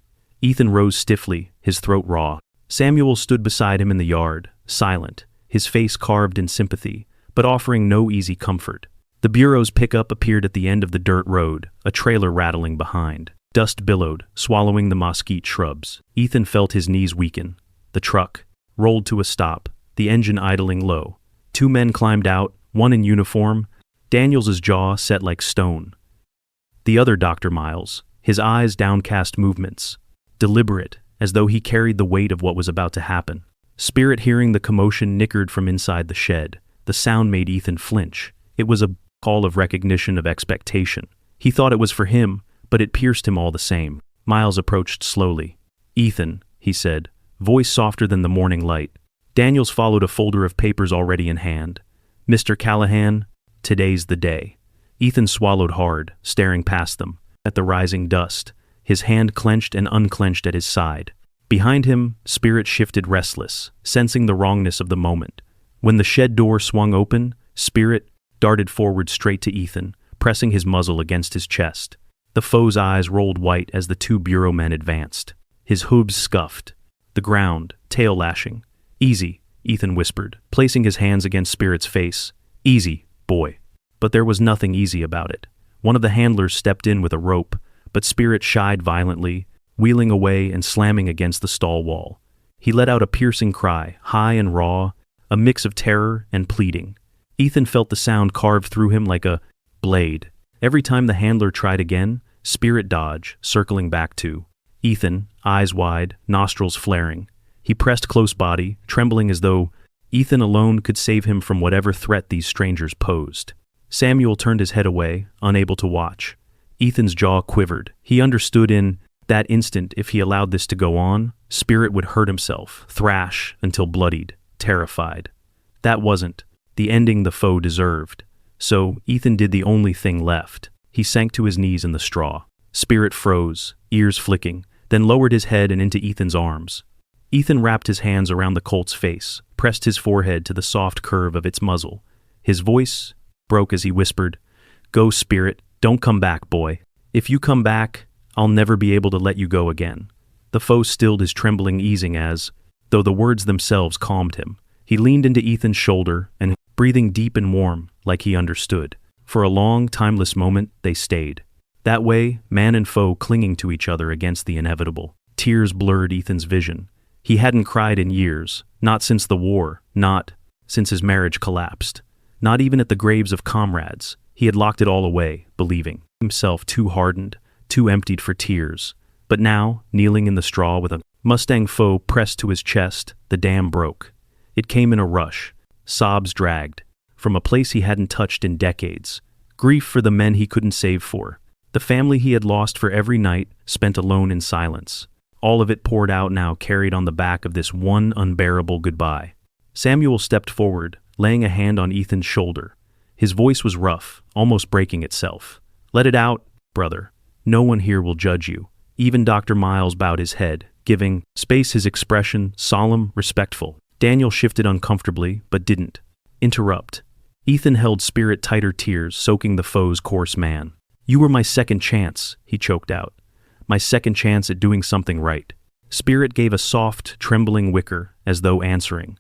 Ethan rose stiffly, his throat raw. Samuel stood beside him in the yard, silent, his face carved in sympathy, but offering no easy comfort. The Bureau's pickup appeared at the end of the dirt road, a trailer rattling behind. Dust billowed, swallowing the mesquite shrubs. Ethan felt his knees weaken. The truck rolled to a stop, the engine idling low. Two men climbed out, one in uniform, Daniels's jaw set like stone. The other Dr. Miles, his eyes downcast movements, deliberate, as though he carried the weight of what was about to happen. Spirit, hearing the commotion, nickered from inside the shed. The sound made Ethan flinch. It was a call of recognition, of expectation. He thought it was for him, but it pierced him all the same. Miles approached slowly. "Ethan," he said, voice softer than the morning light. Daniels followed a folder of papers already in hand. "Mr. Callahan, today's the day." Ethan swallowed hard, staring past them, at the rising dust, his hand clenched and unclenched at his side. Behind him, Spirit shifted restless, sensing the wrongness of the moment. When the shed door swung open, Spirit darted forward straight to Ethan, pressing his muzzle against his chest. The foe's eyes rolled white as the two Bureau men advanced. His hooves scuffed, the ground, tail lashing. "Easy," Ethan whispered, placing his hands against Spirit's face. "Easy, boy." But there was nothing easy about it. One of the handlers stepped in with a rope, but Spirit shied violently, wheeling away and slamming against the stall wall. He let out a piercing cry, high and raw, a mix of terror and pleading. Ethan felt the sound carved through him like a blade. Every time the handler tried again, Spirit dodged, circling back to Ethan, eyes wide, nostrils flaring. He pressed close body, trembling as though Ethan alone could save him from whatever threat these strangers posed. Samuel turned his head away, unable to watch. Ethan's jaw quivered. He understood in that instant if he allowed this to go on, Spirit would hurt himself, thrash until bloodied, terrified. That wasn't the ending the foe deserved. So Ethan did the only thing left. He sank to his knees in the straw. Spirit froze, ears flicking, then lowered his head and into Ethan's arms. Ethan wrapped his hands around the colt's face, pressed his forehead to the soft curve of its muzzle. His voice broke as he whispered, "Go, Spirit, don't come back, boy. If you come back, I'll never be able to let you go again." The foe stilled his trembling, easing as, though the words themselves calmed him. He leaned into Ethan's shoulder and, breathing deep and warm, like he understood. For a long, timeless moment, they stayed. That way, man and foe clinging to each other against the inevitable. Tears blurred Ethan's vision. He hadn't cried in years, not since the war, not since his marriage collapsed. Not even at the graves of comrades. He had locked it all away, believing himself too hardened, too emptied for tears. But now, kneeling in the straw with a Mustang Foal pressed to his chest, the dam broke. It came in a rush. Sobs dragged. From a place he hadn't touched in decades. Grief for the men he couldn't save for. The family he had lost for every night, spent alone in silence. All of it poured out now, carried on the back of this one unbearable goodbye. Samuel stepped forward, laying a hand on Ethan's shoulder. His voice was rough, almost breaking itself. "Let it out, brother. No one here will judge you." Even Dr. Miles bowed his head, giving space, his expression solemn, respectful. Daniel shifted uncomfortably, but didn't interrupt. Ethan held Spirit tighter, tears soaking the foe's coarse man. "You were my second chance," he choked out. "My second chance at doing something right." Spirit gave a soft, trembling whicker, as though answering.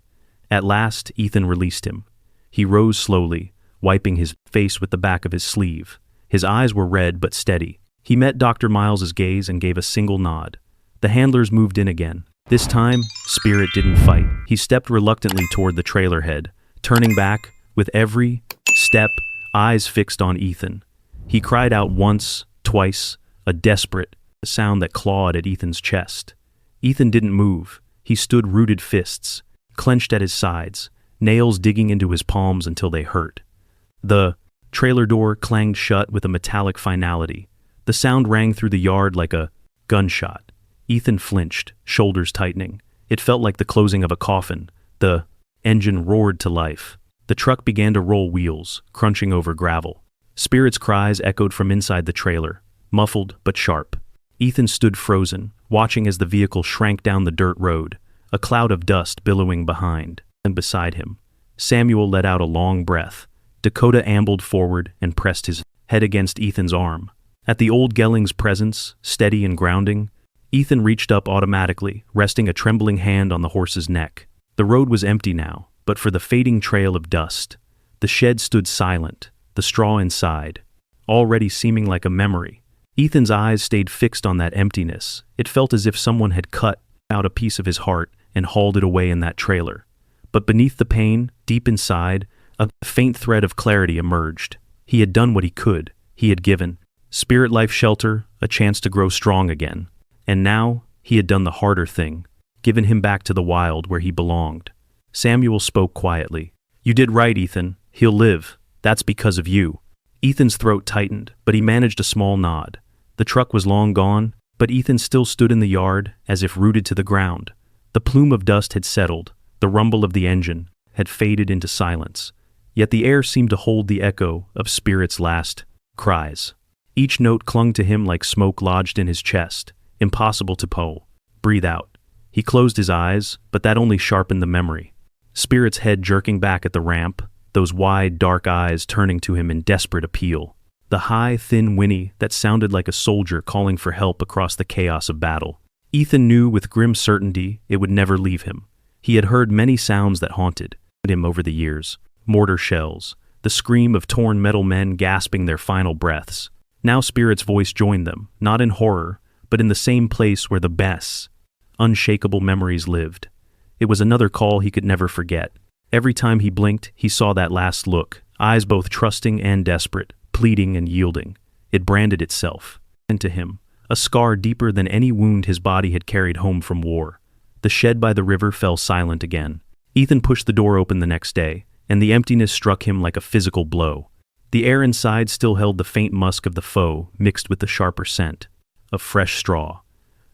At last, Ethan released him. He rose slowly, wiping his face with the back of his sleeve. His eyes were red but steady. He met Dr. Miles's gaze and gave a single nod. The handlers moved in again. This time, Spirit didn't fight. He stepped reluctantly toward the trailer head, turning back, with every step, eyes fixed on Ethan. He cried out once, twice, a desperate sound that clawed at Ethan's chest. Ethan didn't move. He stood rooted fists, clenched at his sides, nails digging into his palms until they hurt. The trailer door clanged shut with a metallic finality. The sound rang through the yard like a gunshot. Ethan flinched, shoulders tightening. It felt like the closing of a coffin. The engine roared to life. The truck began to roll wheels, crunching over gravel. Spirit's cries echoed from inside the trailer, muffled but sharp. Ethan stood frozen, watching as the vehicle shrank down the dirt road, a cloud of dust billowing behind and beside him. Samuel let out a long breath. Dakota ambled forward and pressed his head against Ethan's arm. At the old Gelling's presence, steady and grounding, Ethan reached up automatically, resting a trembling hand on the horse's neck. The road was empty now, but for the fading trail of dust. The shed stood silent, the straw inside, already seeming like a memory. Ethan's eyes stayed fixed on that emptiness. It felt as if someone had cut out a piece of his heart and hauled it away in that trailer. But beneath the pain, deep inside, a faint thread of clarity emerged. He had done what he could. He had given Spirit Life shelter a chance to grow strong again. And now, he had done the harder thing, given him back to the wild where he belonged. Samuel spoke quietly. "You did right, Ethan. He'll live. That's because of you." Ethan's throat tightened, but he managed a small nod. The truck was long gone, but Ethan still stood in the yard, as if rooted to the ground. The plume of dust had settled. The rumble of the engine had faded into silence. Yet the air seemed to hold the echo of Spirit's last cries. Each note clung to him like smoke lodged in his chest, impossible to breathe out. He closed his eyes, but that only sharpened the memory. Spirit's head jerking back at the ramp, those wide, dark eyes turning to him in desperate appeal. The high, thin whinny that sounded like a soldier calling for help across the chaos of battle. Ethan knew with grim certainty it would never leave him. He had heard many sounds that haunted him over the years. Mortar shells, the scream of torn metal men gasping their final breaths. Now Spirit's voice joined them, not in horror, but in the same place where the best, unshakable memories lived. It was another call he could never forget. Every time he blinked, he saw that last look, eyes both trusting and desperate, pleading and yielding. It branded itself into him, a scar deeper than any wound his body had carried home from war. The shed by the river fell silent again. Ethan pushed the door open the next day, and the emptiness struck him like a physical blow. The air inside still held the faint musk of the foe mixed with the sharper scent of fresh straw.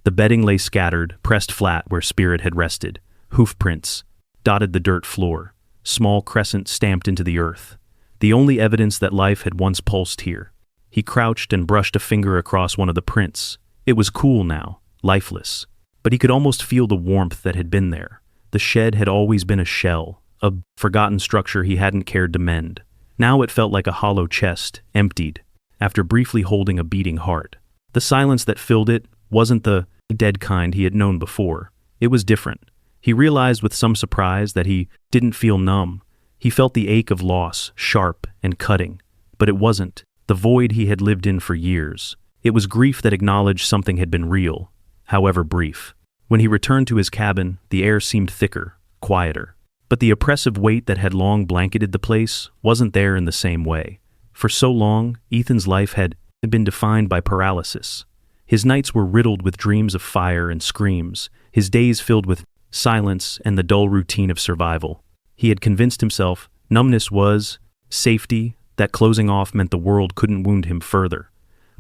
The bedding lay scattered, pressed flat where Spirit had rested. Hoof prints dotted the dirt floor, small crescents stamped into the earth, the only evidence that life had once pulsed here. He crouched and brushed a finger across one of the prints. It was cool now, lifeless, but he could almost feel the warmth that had been there. The shed had always been a shell, a forgotten structure he hadn't cared to mend. Now it felt like a hollow chest, emptied, after briefly holding a beating heart. The silence that filled it wasn't the dead kind he had known before. It was different. He realized with some surprise that he didn't feel numb. He felt the ache of loss, sharp and cutting. But it wasn't the void he had lived in for years. It was grief that acknowledged something had been real, however brief. When he returned to his cabin, the air seemed thicker, quieter. But the oppressive weight that had long blanketed the place wasn't there in the same way. For so long, Ethan's life had been defined by paralysis. His nights were riddled with dreams of fire and screams, his days filled with silence and the dull routine of survival. He had convinced himself numbness was safety, that closing off meant the world couldn't wound him further.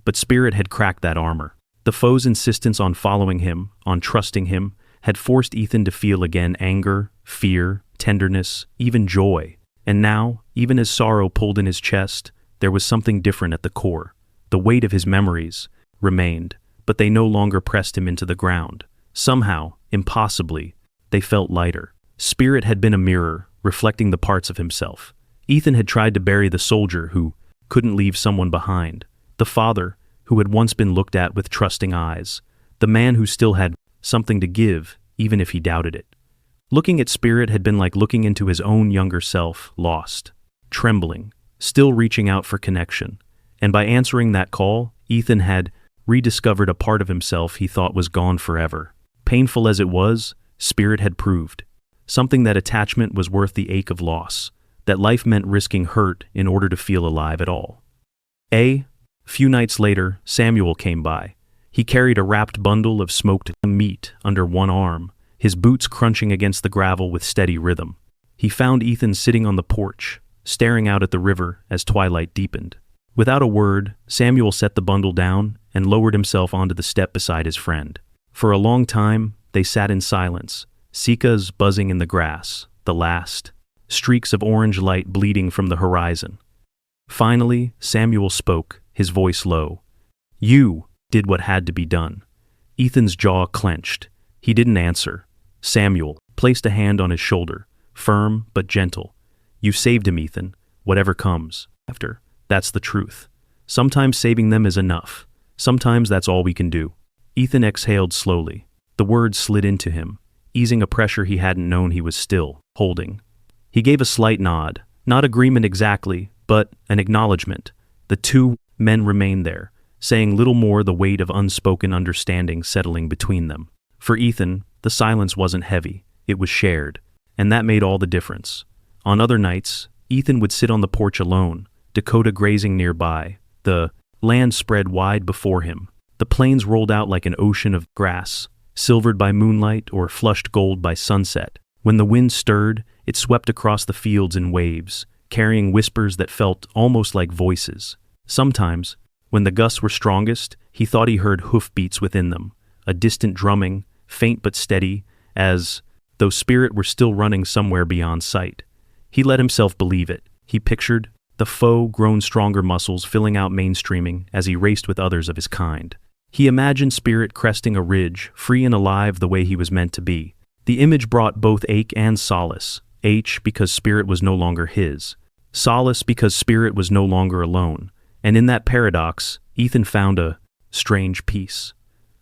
But Spirit had cracked that armor. The foe's insistence on following him, on trusting him, had forced Ethan to feel again anger, fear, tenderness, even joy. And now, even as sorrow pulled in his chest, there was something different at the core. The weight of his memories remained, but they no longer pressed him into the ground. Somehow, impossibly, they felt lighter. Spirit had been a mirror, reflecting the parts of himself. Ethan had tried to bury the soldier who couldn't leave someone behind, the father who had once been looked at with trusting eyes, the man who still had something to give, even if he doubted it. Looking at Spirit had been like looking into his own younger self, lost, trembling, still reaching out for connection. And by answering that call, Ethan had rediscovered a part of himself he thought was gone forever. Painful as it was, Spirit had proved something, that attachment was worth the ache of loss, that life meant risking hurt in order to feel alive at all. A few nights later, Samuel came by. He carried a wrapped bundle of smoked meat under one arm, his boots crunching against the gravel with steady rhythm. He found Ethan sitting on the porch, staring out at the river as twilight deepened. Without a word, Samuel set the bundle down and lowered himself onto the step beside his friend. For a long time, they sat in silence, cicadas buzzing in the grass, the last streaks of orange light bleeding from the horizon. Finally, Samuel spoke, his voice low. "You did what had to be done." Ethan's jaw clenched. He didn't answer. Samuel placed a hand on his shoulder, firm but gentle. "You saved him, Ethan, whatever comes after. That's the truth. Sometimes saving them is enough. Sometimes that's all we can do." Ethan exhaled slowly. The words slid into him, easing a pressure he hadn't known he was still holding. He gave a slight nod, not agreement exactly, but an acknowledgement. The two men remained there, saying little more, the weight of unspoken understanding settling between them. For Ethan, the silence wasn't heavy, it was shared, and that made all the difference. On other nights, Ethan would sit on the porch alone, Dakota grazing nearby. The land spread wide before him. The plains rolled out like an ocean of grass, silvered by moonlight or flushed gold by sunset. When the wind stirred, it swept across the fields in waves, carrying whispers that felt almost like voices. Sometimes, when the gusts were strongest, he thought he heard hoofbeats within them, a distant drumming, faint but steady, as though Spirit were still running somewhere beyond sight. He let himself believe it. He pictured the foe, grown stronger muscles filling out mainstreaming as he raced with others of his kind. He imagined Spirit cresting a ridge, free and alive the way he was meant to be. The image brought both ache and solace. Ache because Spirit was no longer his. Solace because Spirit was no longer alone. And in that paradox, Ethan found a strange peace.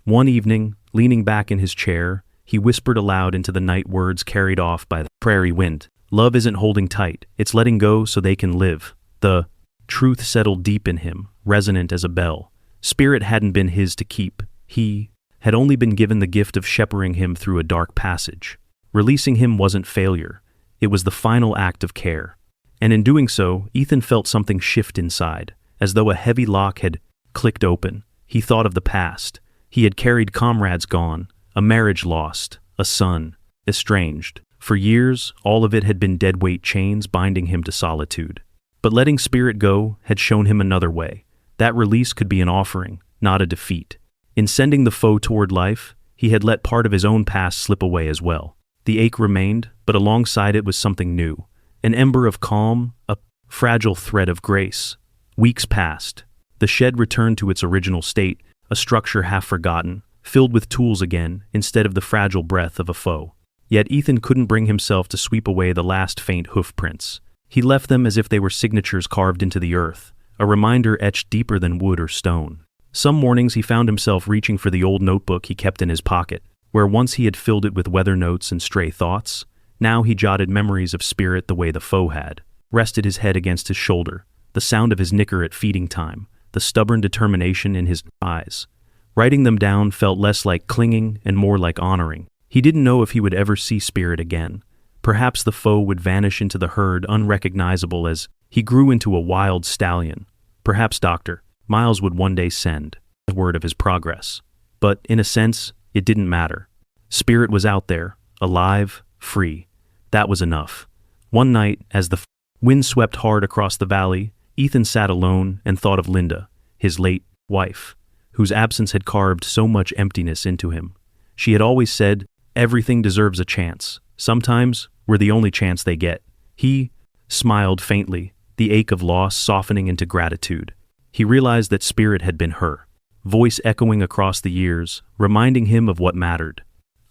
One evening, leaning back in his chair, he whispered aloud into the night words carried off by the prairie wind. "Love isn't holding tight, it's letting go so they can live." The truth settled deep in him, resonant as a bell. Spirit hadn't been his to keep. He had only been given the gift of shepherding him through a dark passage. Releasing him wasn't failure. It was the final act of care. And in doing so, Ethan felt something shift inside, as though a heavy lock had clicked open. He thought of the past. He had carried comrades gone, a marriage lost, a son estranged. For years, all of it had been deadweight chains binding him to solitude. But letting Spirit go had shown him another way. That release could be an offering, not a defeat. In sending the foe toward life, he had let part of his own past slip away as well. The ache remained, but alongside it was something new. An ember of calm, a fragile thread of grace. Weeks passed. The shed returned to its original state, a structure half forgotten, filled with tools again, instead of the fragile breath of a foe. Yet Ethan couldn't bring himself to sweep away the last faint hoof prints. He left them as if they were signatures carved into the earth, a reminder etched deeper than wood or stone. Some mornings he found himself reaching for the old notebook he kept in his pocket, where once he had filled it with weather notes and stray thoughts. Now he jotted memories of Spirit the way the foe had, rested his head against his shoulder, the sound of his knicker at feeding time, the stubborn determination in his eyes. Writing them down felt less like clinging and more like honoring. He didn't know if he would ever see Spirit again. Perhaps the foe would vanish into the herd unrecognizable as he grew into a wild stallion. Perhaps Dr. Miles would one day send word of his progress. But in a sense, it didn't matter. Spirit was out there, alive, free. That was enough. One night, as the wind swept hard across the valley, Ethan sat alone and thought of Linda, his late wife, whose absence had carved so much emptiness into him. She had always said, "Everything deserves a chance. Sometimes we're the only chance they get." He smiled faintly, the ache of loss softening into gratitude. He realized that Spirit had been her, voice echoing across the years, reminding him of what mattered.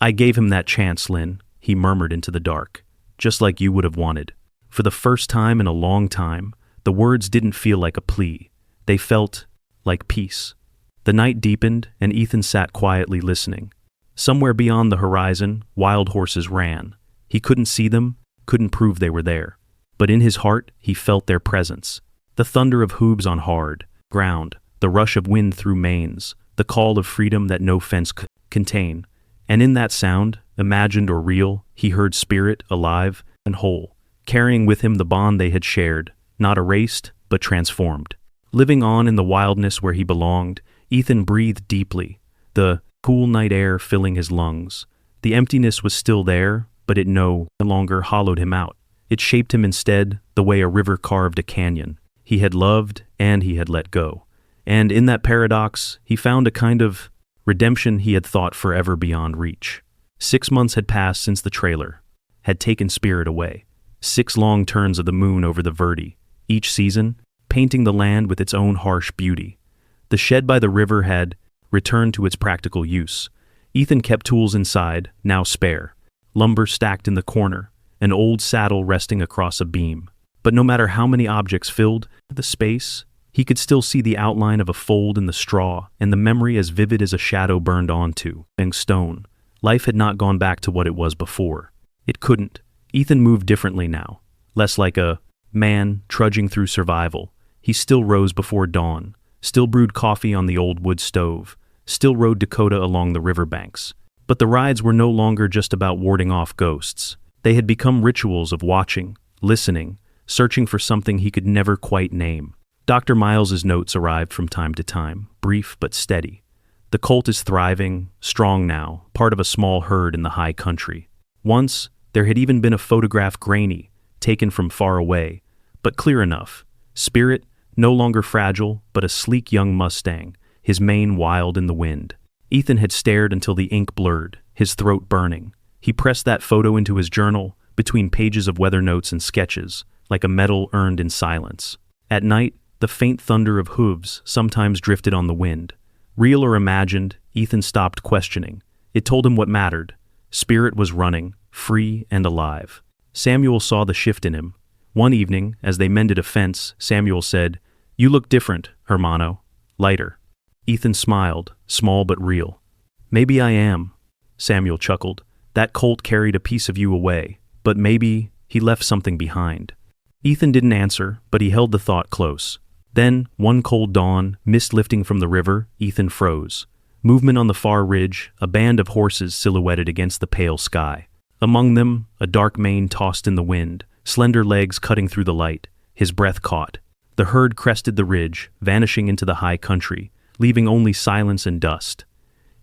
"I gave him that chance, Lynn," he murmured into the dark, "just like you would have wanted." For the first time in a long time, the words didn't feel like a plea. They felt like peace. The night deepened, and Ethan sat quietly listening. Somewhere beyond the horizon, wild horses ran, He couldn't see them, couldn't prove they were there. But in his heart, he felt their presence. The thunder of hooves on hard ground, the rush of wind through manes, the call of freedom that no fence could contain. And in that sound, imagined or real, he heard Spirit, alive and whole, carrying with him the bond they had shared, not erased, but transformed. Living on in the wildness where he belonged, Ethan breathed deeply, the cool night air filling his lungs. The emptiness was still there, but it no longer hollowed him out. It shaped him instead, the way a river carved a canyon. He had loved, and he had let go. And in that paradox, he found a kind of redemption he had thought forever beyond reach. 6 months had passed since the trailer had taken Spirit away. 6 long turns of the moon over the Verde, each season, painting the land with its own harsh beauty. The shed by the river had returned to its practical use. Ethan kept tools inside, now spare, lumber stacked in the corner, an old saddle resting across a beam. But no matter how many objects filled the space, he could still see the outline of a fold in the straw, and the memory as vivid as a shadow burned onto stone. Life had not gone back to what it was before. It couldn't. Ethan moved differently now, less like a man trudging through survival. He still rose before dawn, still brewed coffee on the old wood stove, still rode Dakota along the riverbanks. But the rides were no longer just about warding off ghosts. They had become rituals of watching, listening, searching for something he could never quite name. Dr. Miles's notes arrived from time to time, brief but steady. The colt is thriving, strong now, part of a small herd in the high country. Once, there had even been a photograph grainy, taken from far away, but clear enough. Spirit, no longer fragile, but a sleek young Mustang, his mane wild in the wind. Ethan had stared until the ink blurred, his throat burning. He pressed that photo into his journal, between pages of weather notes and sketches, like a medal earned in silence. At night, the faint thunder of hooves sometimes drifted on the wind. Real or imagined, Ethan stopped questioning. It told him what mattered. Spirit was running, free and alive. Samuel saw the shift in him. One evening, as they mended a fence, Samuel said, "You look different, hermano. Lighter." Ethan smiled, small but real. "Maybe I am," Samuel chuckled. "That colt carried a piece of you away, but maybe he left something behind." Ethan didn't answer, but he held the thought close. Then, one cold dawn, mist lifting from the river, Ethan froze. Movement on the far ridge, a band of horses silhouetted against the pale sky. Among them, a dark mane tossed in the wind, slender legs cutting through the light. His breath caught. The herd crested the ridge, vanishing into the high country, leaving only silence and dust.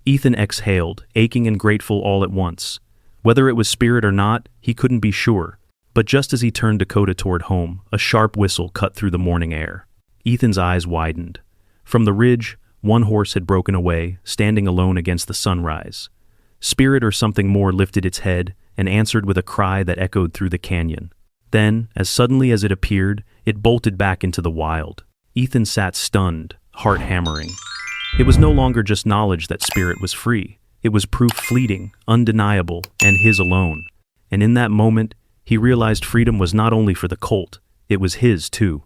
Ethan exhaled, aching and grateful all at once. Whether it was Spirit or not, he couldn't be sure. But just as he turned Dakota toward home, a sharp whistle cut through the morning air. Ethan's eyes widened. From the ridge, one horse had broken away, standing alone against the sunrise. Spirit or something more lifted its head and answered with a cry that echoed through the canyon. Then, as suddenly as it appeared, it bolted back into the wild. Ethan sat stunned, heart hammering. It was no longer just knowledge that Spirit was free. It was proof fleeting, undeniable, and his alone. And in that moment, he realized freedom was not only for the colt, it was his too.